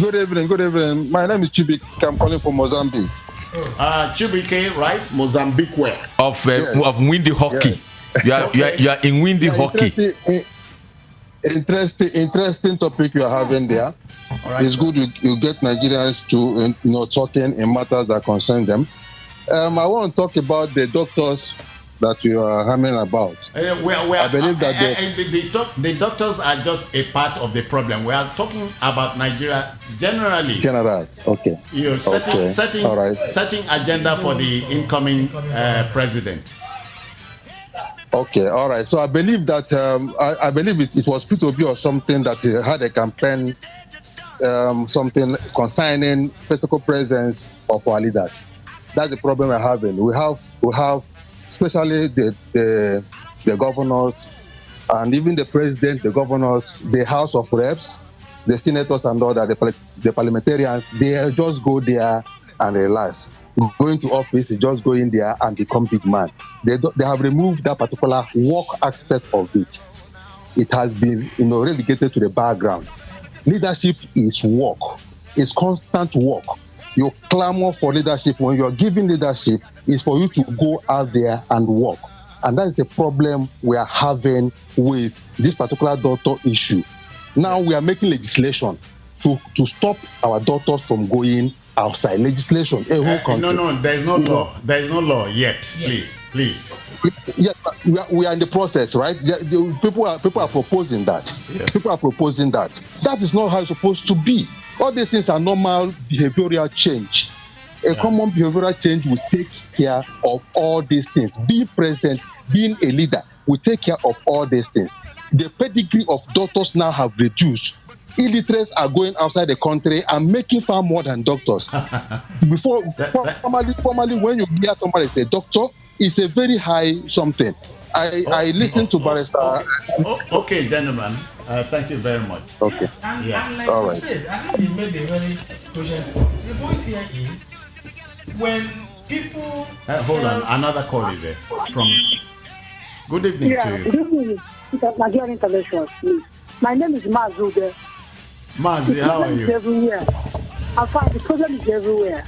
Good evening. Good evening. My name is Chibik. I'm calling from Mozambique. Chibike, right? Mozambique where? Of windy hockey. Yes. You are in windy hockey. Interesting topic you are having there. Right, it's good you get Nigerians to talking in matters that concern them. I want to talk about the doctors that you are hammering about. I believe that the doctors are just a part of the problem. We are talking about Nigeria generally. Okay. You're setting agenda for the incoming president. Okay, all right. So I believe that I believe it was P2B or something that had a campaign, something concerning physical presence of our leaders. That's the problem we're having. We have, especially the governors, and even the president, the governors, the House of Reps, the senators, and all that. The parliamentarians, they just go there and relax. Going to office, they just go in there and become big man. They have removed that particular work aspect of it. It has been, relegated to the background. Leadership is work. It's constant work. You clamor for leadership. When you're giving leadership, is for you to go out there and work. And that's the problem we are having with this particular doctor issue. Now we are making legislation to stop our doctors from going outside. Legislation. No, there is no law. There is no law yet. Yes. Please. Yes, we are in the process, right? People are proposing that. Yeah. People are proposing that. That is not how it's supposed to be. All these things are normal behavioral change. A common behavioral change will take care of all these things. Being present, being a leader, will take care of all these things. The pedigree of doctors now have reduced. Illiterates are going outside the country and making far more than doctors. Formerly, when you hear somebody say doctor, it's a very high something. I listened to Barrister. Okay, gentlemen. Thank you very much. Okay. And like all right. Said, I think he made a very cogent point. The point here is when people. Hold on, another call is there from. Good evening to you. Good evening, Nigerian International, please. My name is Mazude. Mazi, how are you? Everywhere. I find the problem is everywhere.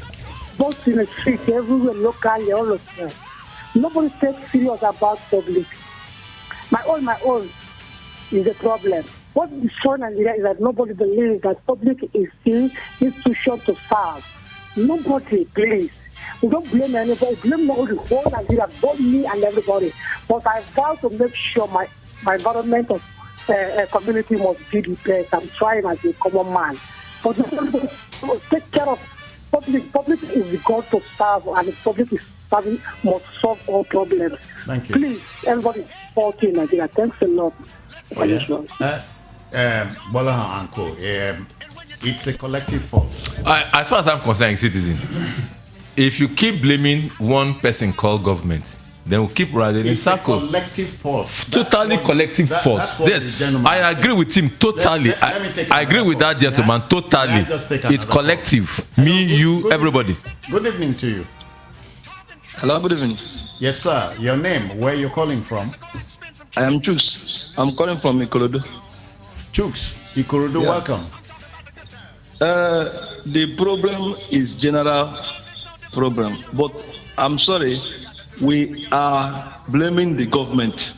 Both in the street, everywhere, locally, all of them. Nobody takes serious about public. My own is the problem. What is shown in Nigeria is that nobody believes that public is the institution to serve. Nobody, please. We don't blame anybody. Blame the whole Nigeria, both me and everybody. But I vow to make sure my environment of community must be the best. I'm trying as a common man. But take care of public. Public is the God to serve, and the public is serving must solve all problems. Thank you. Please, everybody support in Nigeria. Thanks a lot. Oh, yeah. Bola Uncle, it's a collective fault. As far as I'm concerned, citizen, if you keep blaming one person called government, then we'll keep running in circle. Collective fault. Totally collective fault. Yes, I agree with him totally. I agree with that gentleman totally. It's collective. Me, you, everybody. Good evening to you. Hello, good evening. Yes, sir. Your name, where you calling from? I am Chooks. I'm calling from Ikorodu. Chooks, Ikorodu, yeah. Welcome. The problem is general problem, but I'm sorry, we are blaming the government.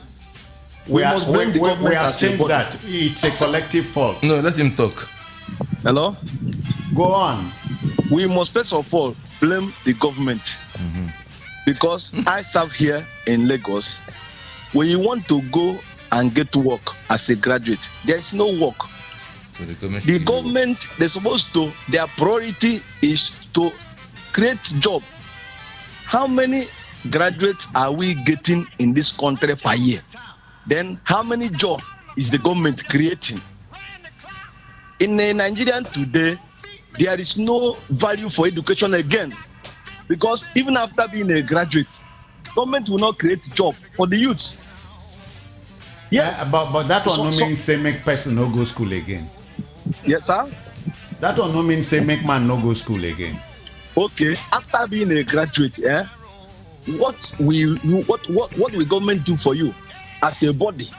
We must blame the government. We have changed that. It's a collective fault. No, let him talk. Hello? Go on. We must first of all blame the government. Because I serve here in Lagos. When you want to go and get to work as a graduate, there is no work. So the government, they're supposed to, their priority is to create job. How many graduates are we getting in this country per year? Then how many jobs is the government creating? In Nigeria today, there is no value for education again. Because even after being a graduate, government will not create job for the youths. Yes, but that one no mean say make person no go school again. Yes, sir. That one no mean say make man no go school again. Okay, after being a graduate, what will government do for you as a body?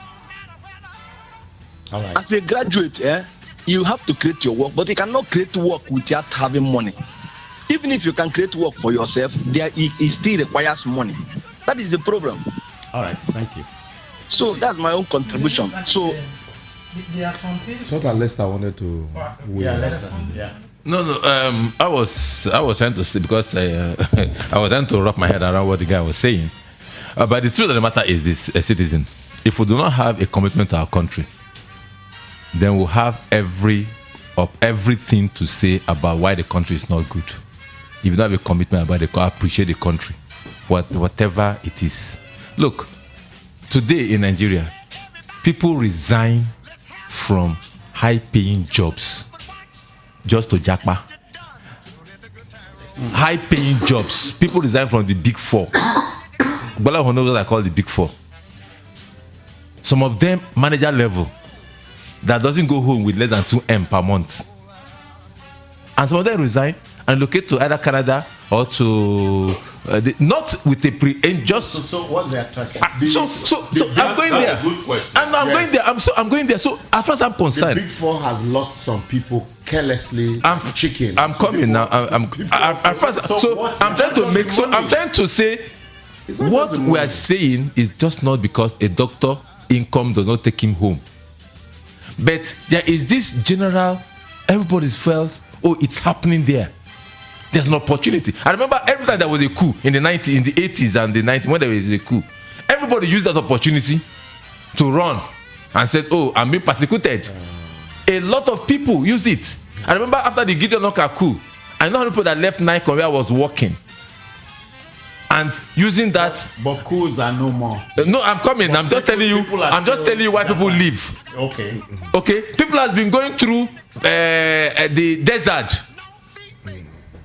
All right. As a graduate, you have to create your work, but you cannot create work without having money. Even if you can create work for yourself, it still requires money. That is the problem. All right, thank you. So that's my own contribution. So there are some things. I thought Lester wanted to. Yeah, Lester. Yeah. No. I was trying to say, because I was trying to wrap my head around what the guy was saying. But the truth of the matter is this: a citizen, if we do not have a commitment to our country, then we'll have everything to say about why the country is not good. If you don't have a commitment about appreciate the country, whatever it is. Look, today in Nigeria, people resign from high-paying jobs just to japa. High-paying jobs. People resign from the big four. Bayo knows what I call the big four. Some of them manager level that doesn't go home with less than 2M per month. And some of them resign and locate to either Canada or to not with a just. So what's the attraction? So I'm going there. I'm going there. So as far as I'm concerned, the Big Four has lost some people carelessly. I'm coming now. I'm trying to say what we are saying is just not because a doctor income does not take him home, but there is this general. Everybody's felt, oh, it's happening there. There's an opportunity. I remember every time there was a coup in the 80s and the 90s, when there was a coup, everybody used that opportunity to run and said, oh, I'm being persecuted. A lot of people used it. I remember after the Gideon Oka coup, I know how people that left Nikon where I was working and using that. But coups are no more. No, I'm coming. But I'm just telling you why people leave. Okay. People has been going through the desert.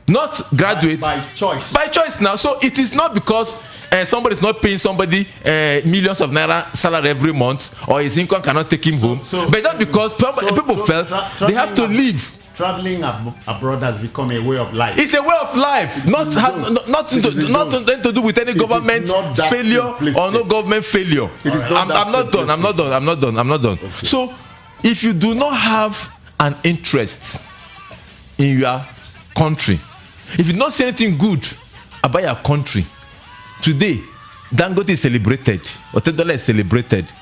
Not graduate by choice. By choice now. So it is not because somebody is not paying somebody millions of naira salary every month, or his income cannot take him home. But not because people felt they have to leave. Traveling abroad has become a way of life. It's a way of life, nothing to do with any government failure or no government failure. I'm not done. Okay. So if you do not have an interest in your country, if you don't see anything good about your country, today Dangote is celebrated, $10 is celebrated.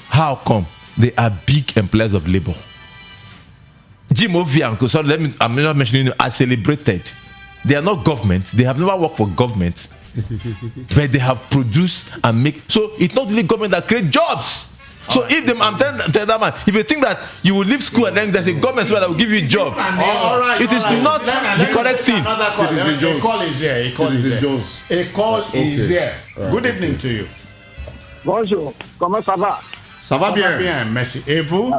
How come? They are big employers of labor. Jim Ovian, I'm not mentioning them, are celebrated. They are not government. They have never worked for government, but they have produced and make. So it's not really government that create jobs. So if I'm telling that man, if you think that you will leave school and then there's a government that will give you a job, it is not the correct thing. A call is here. A call is here. Good evening to you. Bonjour. Comment ça va? Ça va bien, merci. Et vous?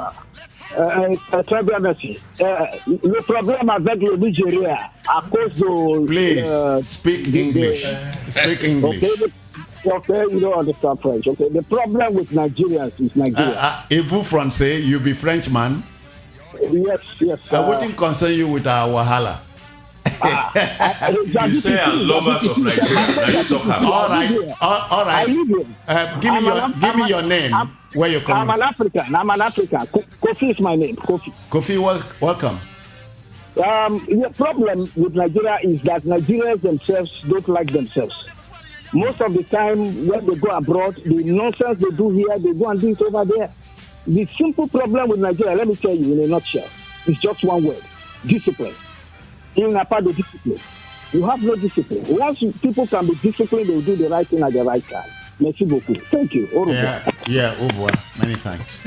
Très bien, merci. Le problème avec le Nigeria, à cause de... Please, speak English. Speak English. Okay, you don't understand French. Okay, the problem with Nigerians is Nigeria. Et vous, Français, you be Frenchman? Yes. I wouldn't concern you with our Wahala. You say I'm lovers of Nigeria. All right. Give me your name. Where you coming? I'm an African. Kofi is my name. Kofi, welcome. The problem with Nigeria is that Nigerians themselves don't like themselves. Most of the time when they go abroad, the nonsense they do here, they go and do it over there. The simple problem with Nigeria, let me tell you in a nutshell, is just one word: discipline. In a part of discipline, you have no discipline. Once people can be disciplined, they will do the right thing at the right time. Merci beaucoup. Thank you. Au revoir. Yeah, au revoir. Many thanks.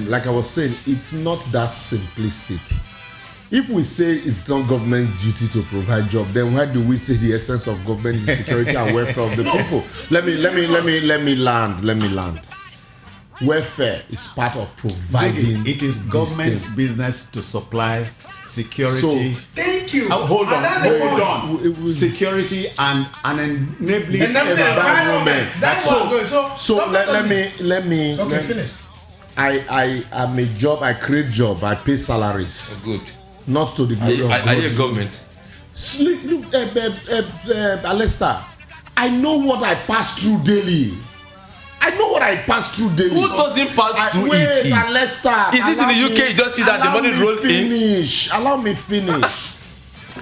Like I was saying, it's not that simplistic. If we say it's not government's duty to provide job, then why do we say the essence of government is security and welfare of the people? Let me land. Welfare is part of providing. It is government's business to supply security. So, thank you. Hold on. Security and an enabling environment. That's let me. Okay, finish. I am a job. I create job. I pay salaries. Good. Not to the glory of God. Are you a government? Look, Alester, I know what I pass through daily. Who doesn't pass through it? Alester, is it in the UK? You just see that the money rolls in? Allow me finish.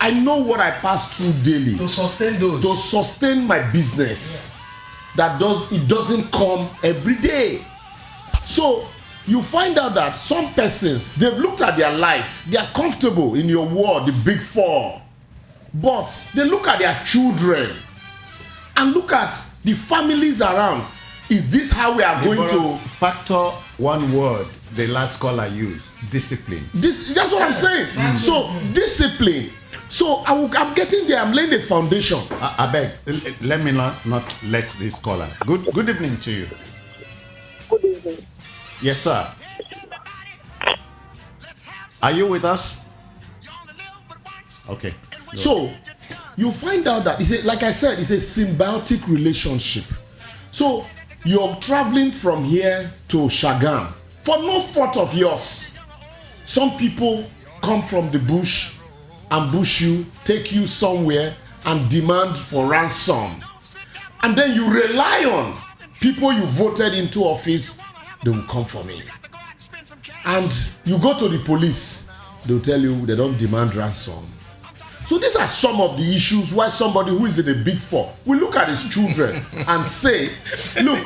I know what I pass through daily. To sustain those. To sustain my business. that doesn't come every day. So you find out that some persons, they've looked at their life, they are comfortable in your world, the big four, but they look at their children and look at the families around. Is this how we are going to factor one word the last caller used? Discipline. That's what I'm saying. So discipline. So I'm getting there. I'm laying the foundation. I beg, let me not let this caller. Good evening to you. Good evening. Yes, sir. Are you with us? Okay. So you find out that like I said, it's a symbiotic relationship. So you're traveling from here to Shagam for no fault of yours. Some people come from the bush, ambush you, take you somewhere and demand for ransom. And then you rely on people you voted into office, they will come for me. And you go to the police, they'll tell you they don't demand ransom. So these are some of the issues why somebody who is in a big four will look at his children and say, look,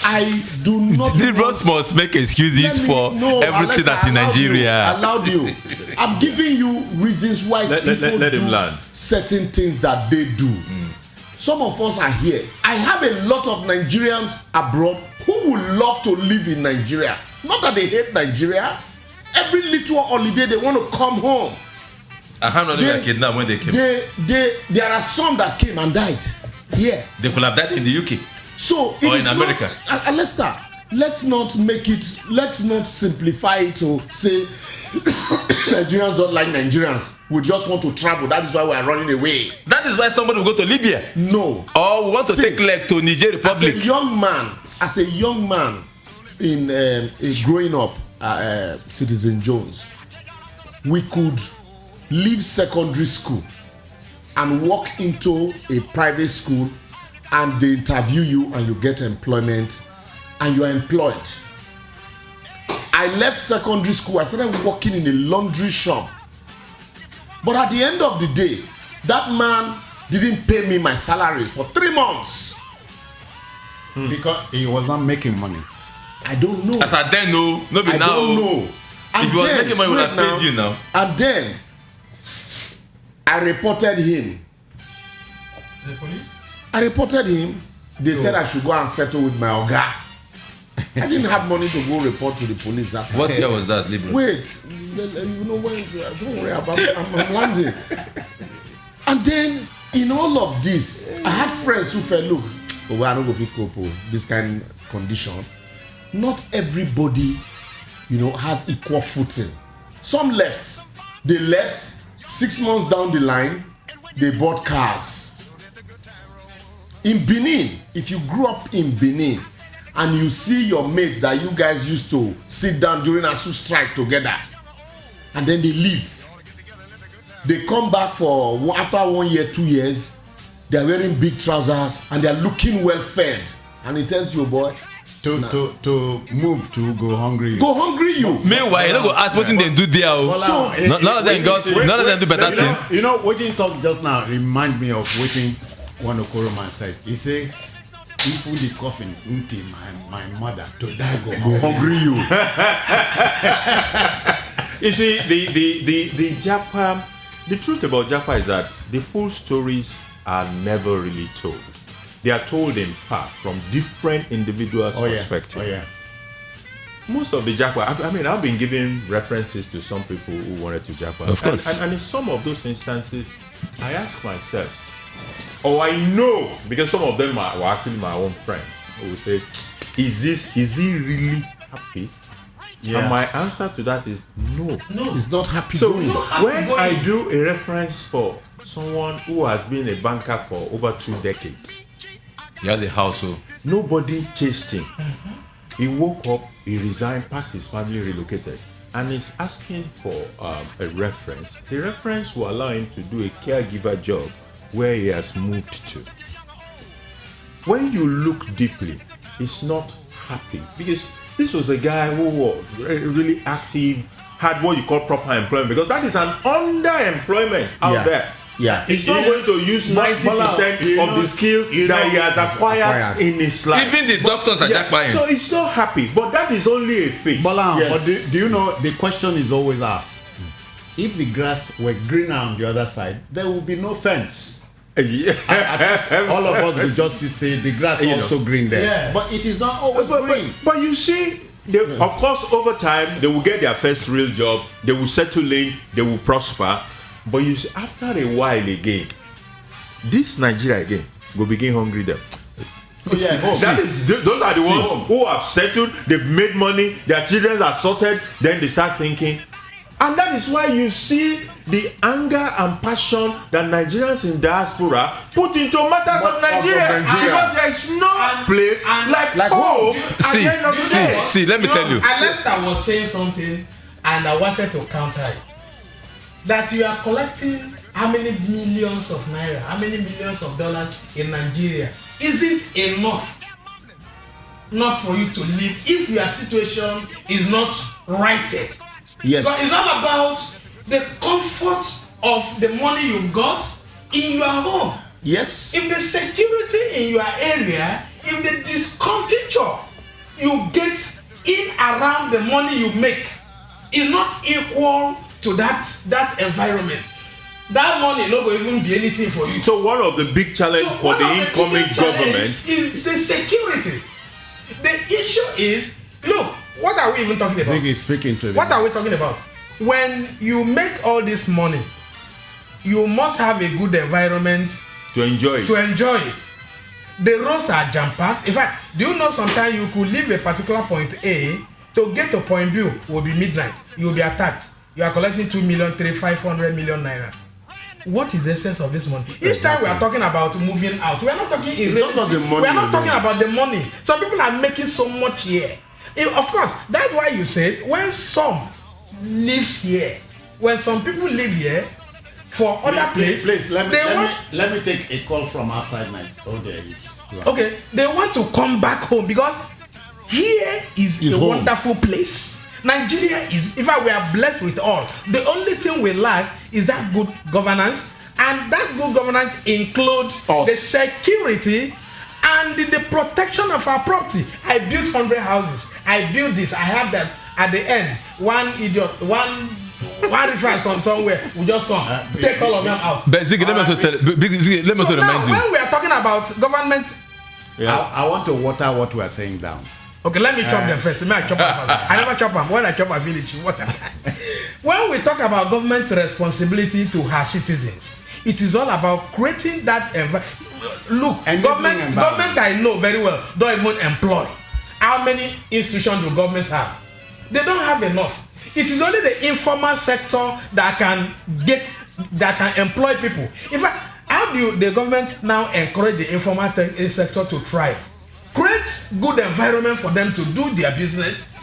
I do not... Zebras must make excuses for everything that in Nigeria. Allowed you. I'm giving you reasons why people do certain things that they do. Some of us are here. I have a lot of Nigerians abroad who would love to live in Nigeria. Not that they hate Nigeria. Every little holiday they want to come home. And how many were kidnapped when they came? There are some that came and died here. They could have died in the UK. So or in America. Lester, let's not simplify it to say Nigerians don't like Nigerians. We just want to travel. That is why we are running away. That is why somebody will go to Libya. No. Or we want to take leg to Niger Republic. As a young man in growing up, Citizen Jones, we could leave secondary school and walk into a private school and they interview you and you get employment and you are employed. I left secondary school, I started working in a laundry shop. But at the end of the day, that man didn't pay me my salary for 3 months. Because he was not making money. I don't know. As I then know, I don't know. If he was making money, he would have paid you now. And then I reported him. The police? I reported him. They said I should go and settle with my oga. I didn't have money to go report to the police. What year was that, Libra? Wait, you know when? Don't worry about it. I'm landing. And then in all of this, I had friends who felt, look, we are not going to cope with this kind of condition. Not everybody, has equal footing. Some left. They left. 6 months down the line, they bought cars. In Benin, if you grew up in Benin and you see your mates that you guys used to sit down during ASU strike together and then they leave, they come back after 1 year, 2 years, they are wearing big trousers and they are looking well fed, and it tells you, boy, to move to go hungry. Go hungry you. Meanwhile, you don't go ask what they do there. None of them do better thing. You know what you talk just now remind me of waiting one Okoroman said. He said, if the coffin until my mother to die go hungry you. You see, the Japa, the truth about Japa is that the full stories are never really told. They are told in part from different individuals' perspective. Oh, yeah. Most of the Japa, I've been giving references to some people who wanted to Japa. Of course. And in some of those instances, I ask myself, I know, because some of them were actually my own friends, who will say, is he really happy? Yeah. And my answer to that is no. He's not happy. So when I do a reference for someone who has been a banker for over 2 decades, he has a household. Nobody chased him. He woke up, he resigned, packed his family, relocated, and he's asking for a reference. The reference will allow him to do a caregiver job where he has moved to. When you look deeply, he's not happy because this was a guy who was really active, had what you call proper employment, because that is an underemployment out there. Yeah. He's not going to use 90% of the skills that he has acquired in his life. Even the doctors are jackpying. So he's not happy, but that is only a phase. But do you know the question is always asked? If the grass were greener on the other side, there would be no fence. All of us will just say the grass also green there. Yeah. But it is not always green. But you see, of course, over time, they will get their first real job, they will settle in, they will prosper. But you see, after a while again, this Nigeria again will begin hungry them. Those are the ones who have settled, they've made money, their children are sorted, then they start thinking. And that is why you see the anger and passion that Nigerians in diaspora put into matters of Nigeria. Because there is no place like home. See, let me tell you. Unless I was saying something and I wanted to counter it, that you are collecting how many millions of naira, how many millions of dollars in Nigeria, isn't enough not for you to live if your situation is not righted. Yes. But it's all about the comfort of the money you got in your home. Yes. If the security in your area, if the discomfiture you get in around the money you make is not equal to that environment, that money no go even be anything for you. So one of the big challenges for the incoming government is the security. The issue is, look, what are we even talking about? What are we talking about? When you make all this money, you must have a good environment to enjoy it. The roads are jam-packed. In fact, do you know sometimes you could leave a particular point A to get to point B will be midnight. You will be attacked. You are collecting 2 million, 500 million naira. What is the essence of this money? Each time we are talking about moving out, we are not talking in reality. We are not talking about the money. Some people are making so much here. Of course, that's why you say when some lives here, when some people live here for other places, let me take a call from outside my Okay, they want to come back home because here is a wonderful place. Nigeria is, in fact, we are blessed with all. The only thing we lack is that good governance, and that good governance includes the security and the protection of our property. I built 100 houses. I built this. I have that. At the end, one idiot, one reference from somewhere will just come, take all of them out. But Ziggy, let me also remind you. When we are talking about government, I want to water what we are saying down. Okay, let me chop them first. I chop them first. I never chop them. When I chop my village, water. When we talk about government responsibility to her citizens, it is all about creating that environment. Look, government I know very well don't even employ. How many institutions do government have? They don't have enough. It is only the informal sector that can employ people. In fact, how do the government now encourage the informal sector to thrive? Create good environment for them to do their business,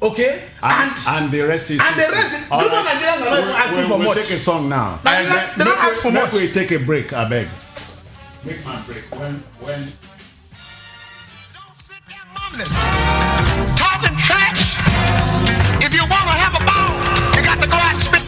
okay? And the rest is. And the rest. Do you know Nigerians are not even asking for much? We'll take a song now. They don't ask for much. We take a break, I beg. Make my break. When. Talking trash. If you want to have a ball, you got to go out and spit.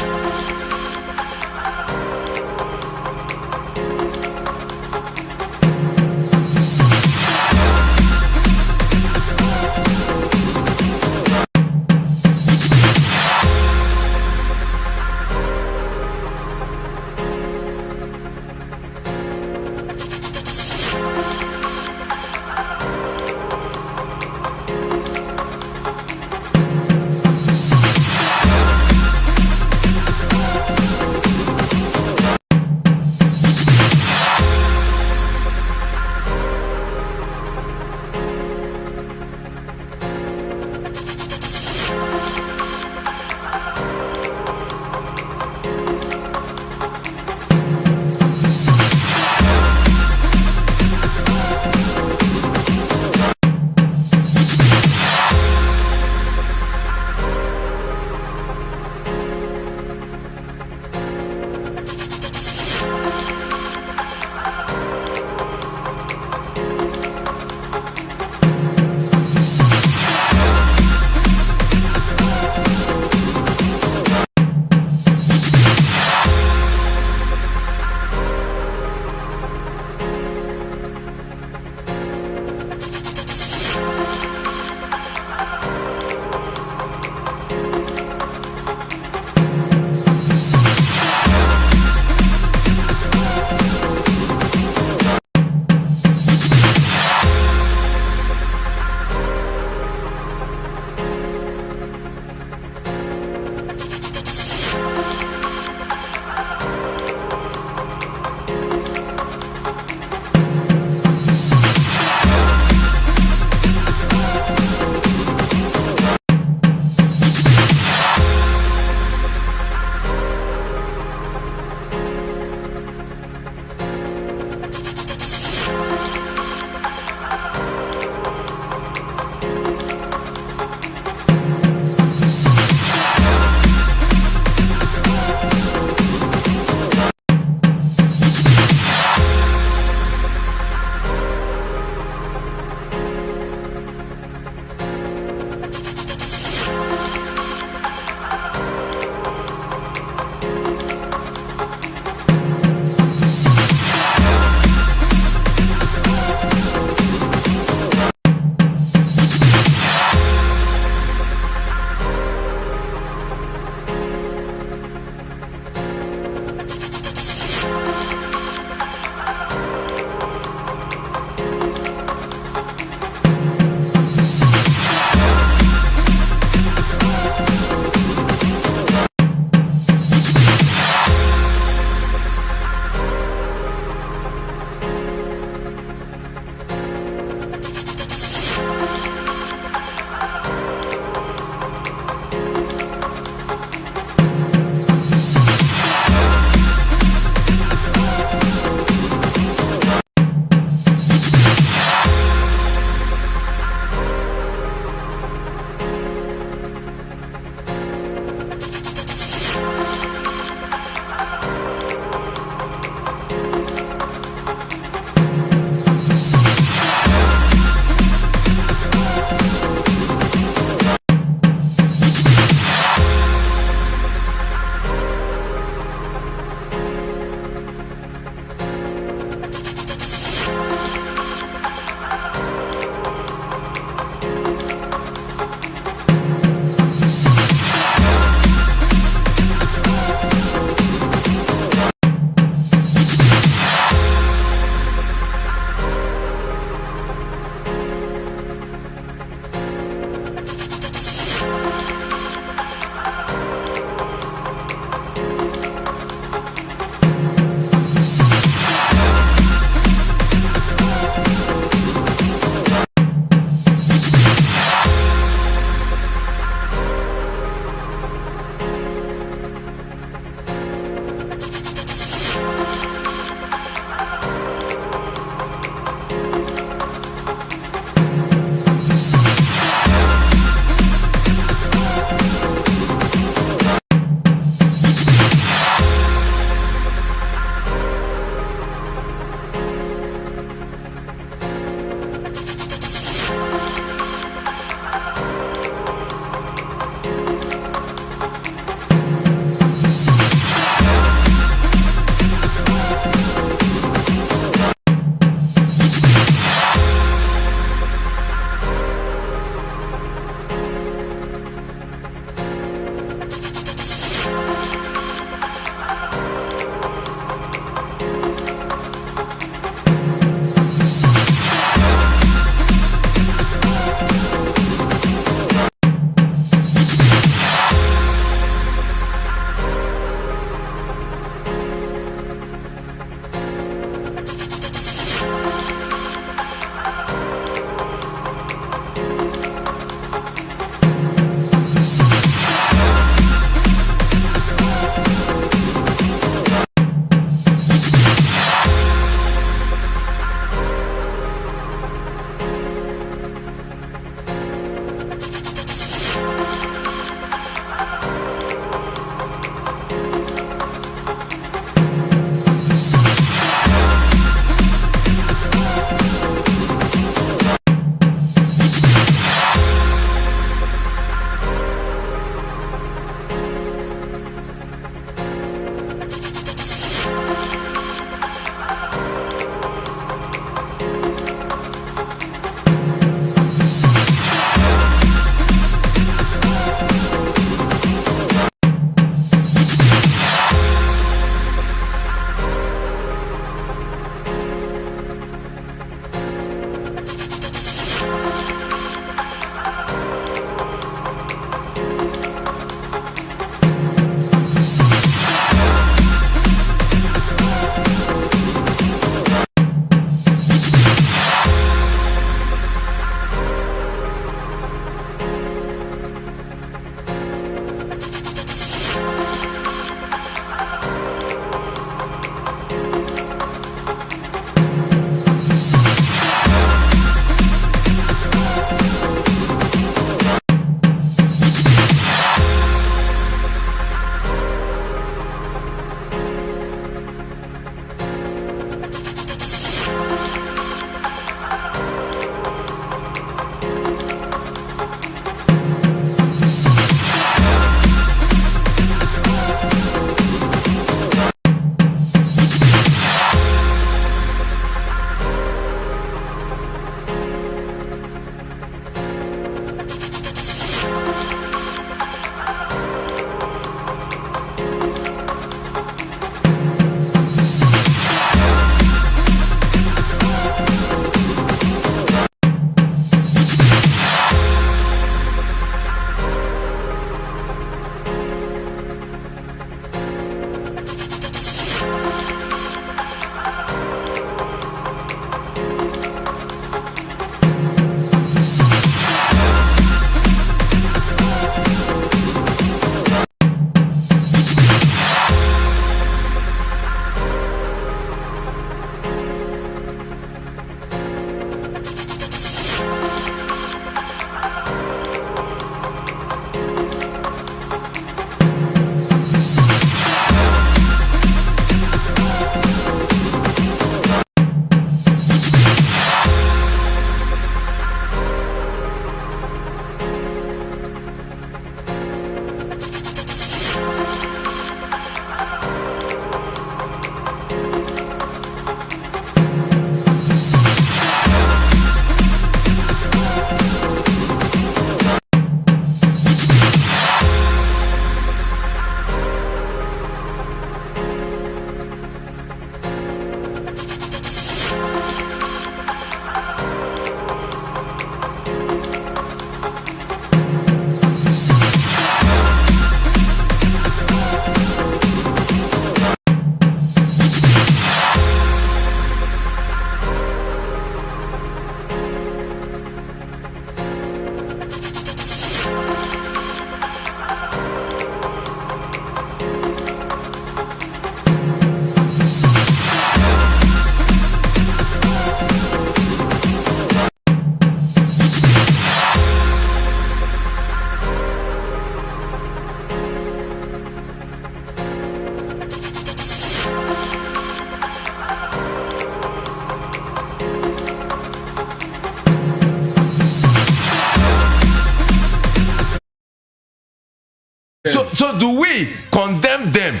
So do we condemn them?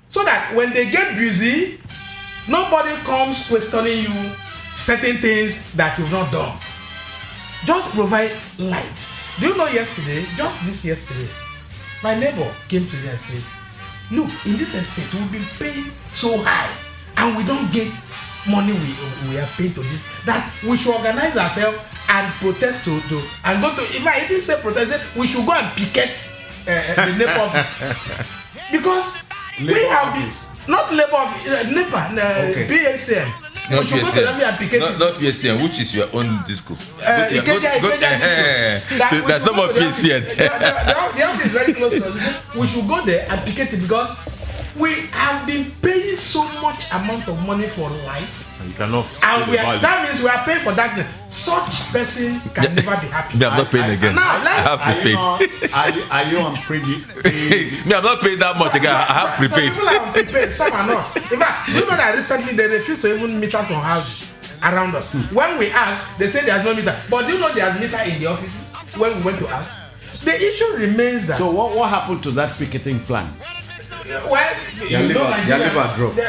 So that when they get busy, nobody comes questioning you certain things that you've not done. Just provide light. Do you know yesterday, just this yesterday, my neighbor came to me and said, look, in this estate, we've been paying so high and we don't get money we are paying to this, that we should organize ourselves and protest and go to, if I didn't say protest, I said we should go and picket the NEPA office. Because we have this, not labor NEPA, PSM. Not PSM. Not PSM, which is your own disco. So that's not about PSM. The office is very close to us. We should go there and picket it because we have been paying so much amount of money for light. And you cannot. And that means we are paying for darkness. Such person can never be happy. Me, I'm not paying again. Now, I have prepaid. Are you on prepaid? Me, I'm not paying that much again. I have prepaid. Some people are prepaid, some are not. In fact, you know that recently they refused to even meet us on houses around us. When we asked, they say there's no meter. But do you know there's meter in the offices when we went to ask? The issue remains that. So what happened to that picketing plan? Well, you know, liver drop. We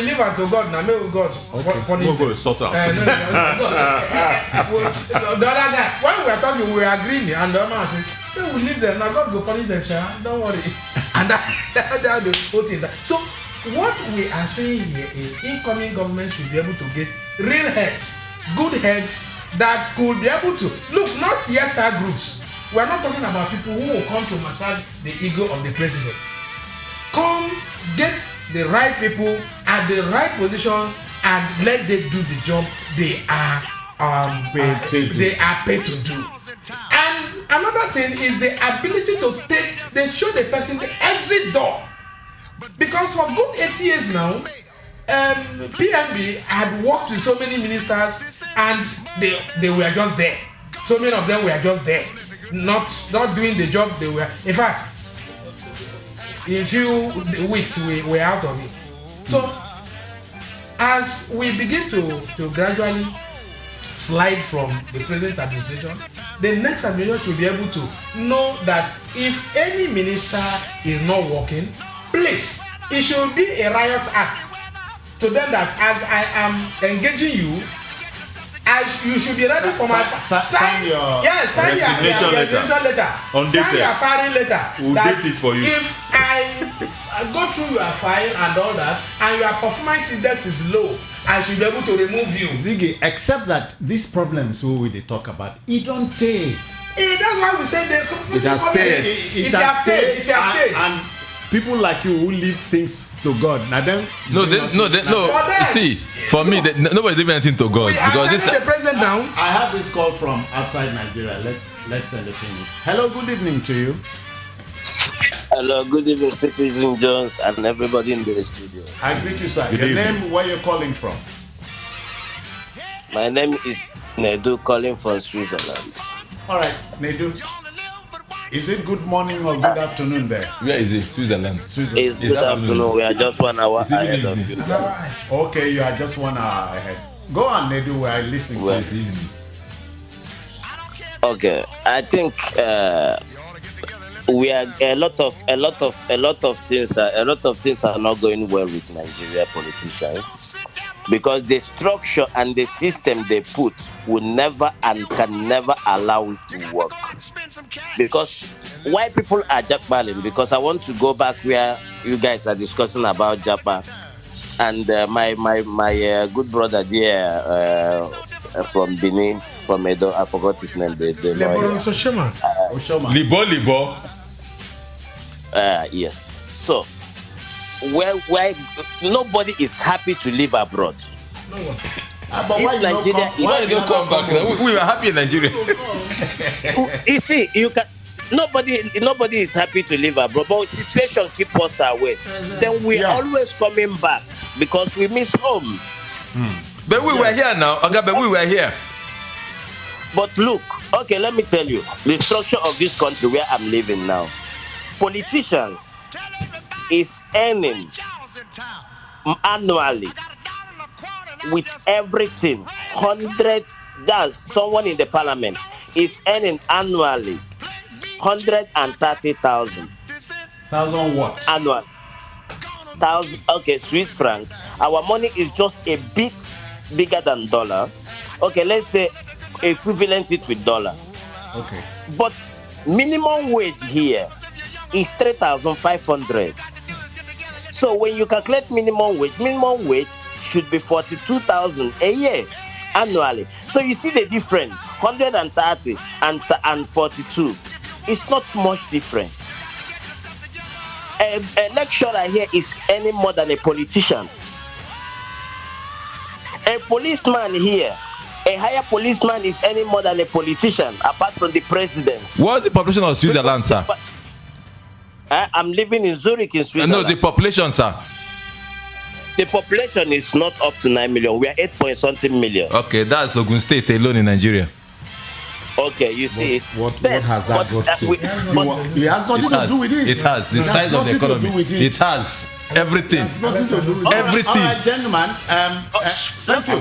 live at God now. Maybe God. We'll go to sort out. The other guy, when we were talking, we were agreeing, and the man said, "Hey, we leave them now. God go punish them, sir. Don't worry." And that the whole thing. So what we are saying here is, incoming government should be able to get real heads, good heads that could be able to look, not yes sir groups. We are not talking about people who will come to massage the ego of the president. Come, get the right people at the right positions and let them do the job they are paid to do. And another thing is the ability to they show the person the exit door. Because for good 8 years now, PMB had worked with so many ministers and they were just there. So many of them were just there. Not doing the job they were. In fact, in a few weeks we were out of it. So as we begin to gradually slide from the present administration, the next administration should be able to know that if any minister is not working, please, it should be a riot act to them that as I am engaging you, you should be ready for my sign your resignation letter. Sign your firing letter. We'll date it for you. If I go through your file and all that, and your performance index is low, I should be able to remove you. Ziggy, except that these problems we will talk about, it don't take. That's why we say it has stayed. It has stayed. And people like you who leave things to God. Now then, no. You see, for me, nobody leave anything to God because this. The president now. I have this call from outside Nigeria. Let's entertain it. Hello, good evening to you. Hello, good evening, Citizen Jones and everybody in the studio. I greet you, sir. Good Your evening. name, where you're calling from? My name is Nedu, calling from Switzerland. All right, Nedu. Is it good morning or good afternoon there? Where is it? Switzerland. It's good afternoon. We are just 1 hour ahead of you. Okay, you are just 1 hour ahead. Go on, Nedu. We are listening to you. Okay, I think we are a lot of things are not going well with Nigeria politicians because the structure and the system they put will never and can never allow it to work. Because why people are jackballing? Because I want to go back where you guys are discussing about Japa and my good brother there from Benin, from Edo, I forgot his name. Libo. Yes. So, why nobody is happy to live abroad? No one. But why you don't come back? We were happy in Nigeria. You see, you can. Nobody is happy to live abroad, but situation keep us away. Then we are always coming back because we miss home. But we were here now. Okay, but we were here. But look, okay, let me tell you the structure of this country where I'm living now. Politicians is earning annually with everything 100. That's someone in the parliament is earning annually 130,000. Thousand what? Annual. 1,000. Okay, Swiss franc. Our money is just a bit bigger than dollar. Okay, let's say equivalent it with dollar. Okay. But minimum wage here is 3,500. So when you calculate minimum wage should be 42,000 a year annually. So you see the difference, 130 and 42. It's not much different. A lecturer here is earning more than a politician. A policeman here, a higher policeman is earning more than a politician, apart from the presidents. What's the population of Switzerland, sir? I'm living in Zurich in Switzerland. No, the population, sir. The population is not up to 9 million. We are 8-point-something million. Okay, that's Ogun State alone in Nigeria. Okay, you see it. What has that got to do? It has nothing to do with it. It has. The size of the economy. It has. Everything. Everything. All right, gentlemen. Thank you.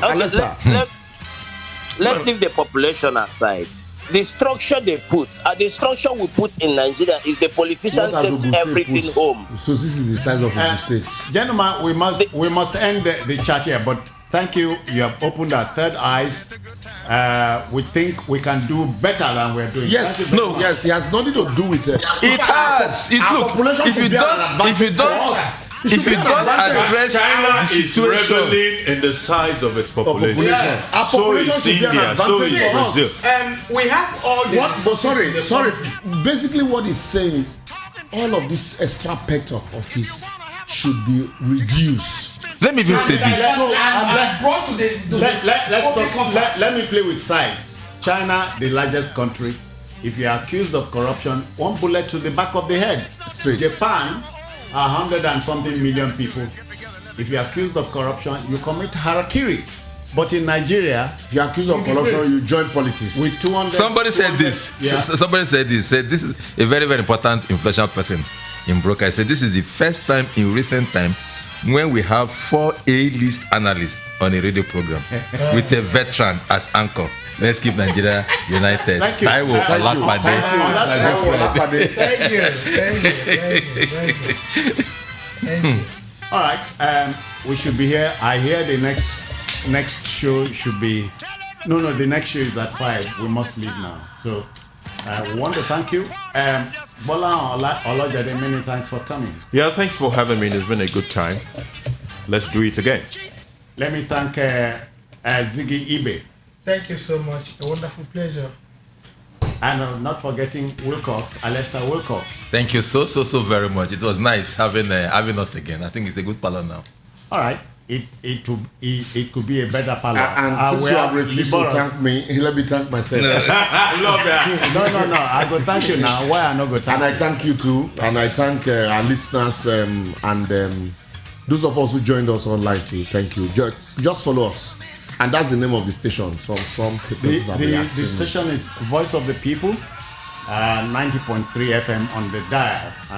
Let's leave the population aside. The structure they put, the structure we put in Nigeria is the politician takes everything home. So this is the size of the states. Gentlemen, we must end the chat here, but thank you. You have opened our third eyes. We think we can do better than we're doing. Yes, yes, it has nothing to do with it. It has. If you don't address China is reveling in the size of its population. Yes. So is India, so is Brazil. We have all the sorry. Basically what he's saying is all of this extra pect of office should be reduced. Let me even say this. Let me play with size. China, the largest country. If you are accused of corruption, one bullet to the back of the head. Straight. Japan, 100 and something million people. If you're accused of corruption, you commit harakiri. But in Nigeria, if you're accused of corruption, you join politics. With 200. Somebody said this. Yeah. Somebody said this. Said this is a very, very important influential person in broker. I said this is the first time in recent time when we have 4 A-list analysts on a radio program with a veteran as anchor. Let's keep Nigeria united. Thank you. Taiwo Olakpade. Thank you. All right. We should be here. I hear the next show should be. No, the next show is at 5. We must leave now. So we want to thank you. Bola Olajade, many thanks for coming. Yeah, thanks for having me. It's been a good time. Let's do it again. Let me thank Ziggy Ibe. Thank you so much. A wonderful pleasure. And not forgetting Wilcox, Alester Wilcox. Thank you so very much. It was nice having us again. I think it's a good parlor now. All right. It could be a better parlor. And since you have refused to thank me, let me thank myself. Love that. No. I go thank you now. Why I not go thank you? And I thank you too. And I thank our listeners and those of us who joined us online too. Thank you. Just follow us. And that's the name of the station. Some people the station is Voice of the People, 90.3 FM on the dial. And